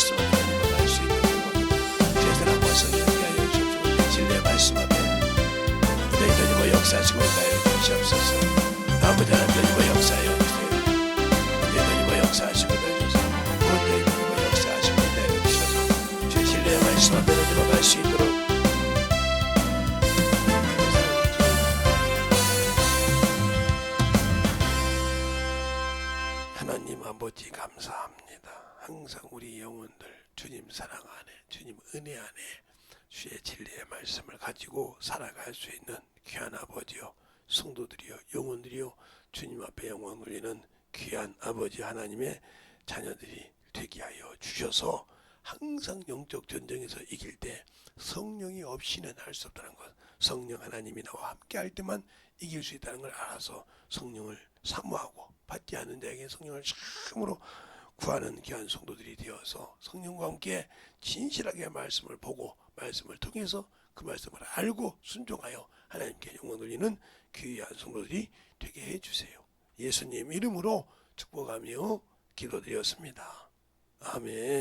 Speaker 1: 말씀 앞에 갈 수 있도록 주의 사랑과 성령께 하여 주옵소서. 진리의 말씀 앞에 그대의 되고 역사하시고 있다여 주시옵소서. 아버지 하나님 되고 역사하여 주세요. 그대의 되고 역사하시고 있다여 주소서. 그대의 되고 역사하시고 있다여 주셔서 주의 진리의 말씀 앞에 갈 수 있도록 하나님 아버지 감사합니다. 항상 우리 영혼들 주님 사랑 안에 주님 은혜 안에 주의 진리의 말씀을 가지고 살아갈 수 있는 귀한 아버지요 성도들이요 영혼들이요 주님 앞에 영광 돌리는 귀한 아버지 하나님의 자녀들이 되게 하여 주셔서 항상 영적 전쟁에서 이길 때 성령이 없이는 할 수 없다는 것, 성령 하나님이 나와 함께 할 때만 이길 수 있다는 걸 알아서 성령을 사모하고 받지 않는 자에게 성령을 참으로 구하는 귀한 성도들이 되어서 성령과 함께 진실하게 말씀을 보고 말씀을 통해서 그 말씀을 알고 순종하여 하나님께 영광 돌리는 귀한 성도들이 되게 해주세요. 예수님 이름으로 축복하며 기도드렸습니다. 아멘.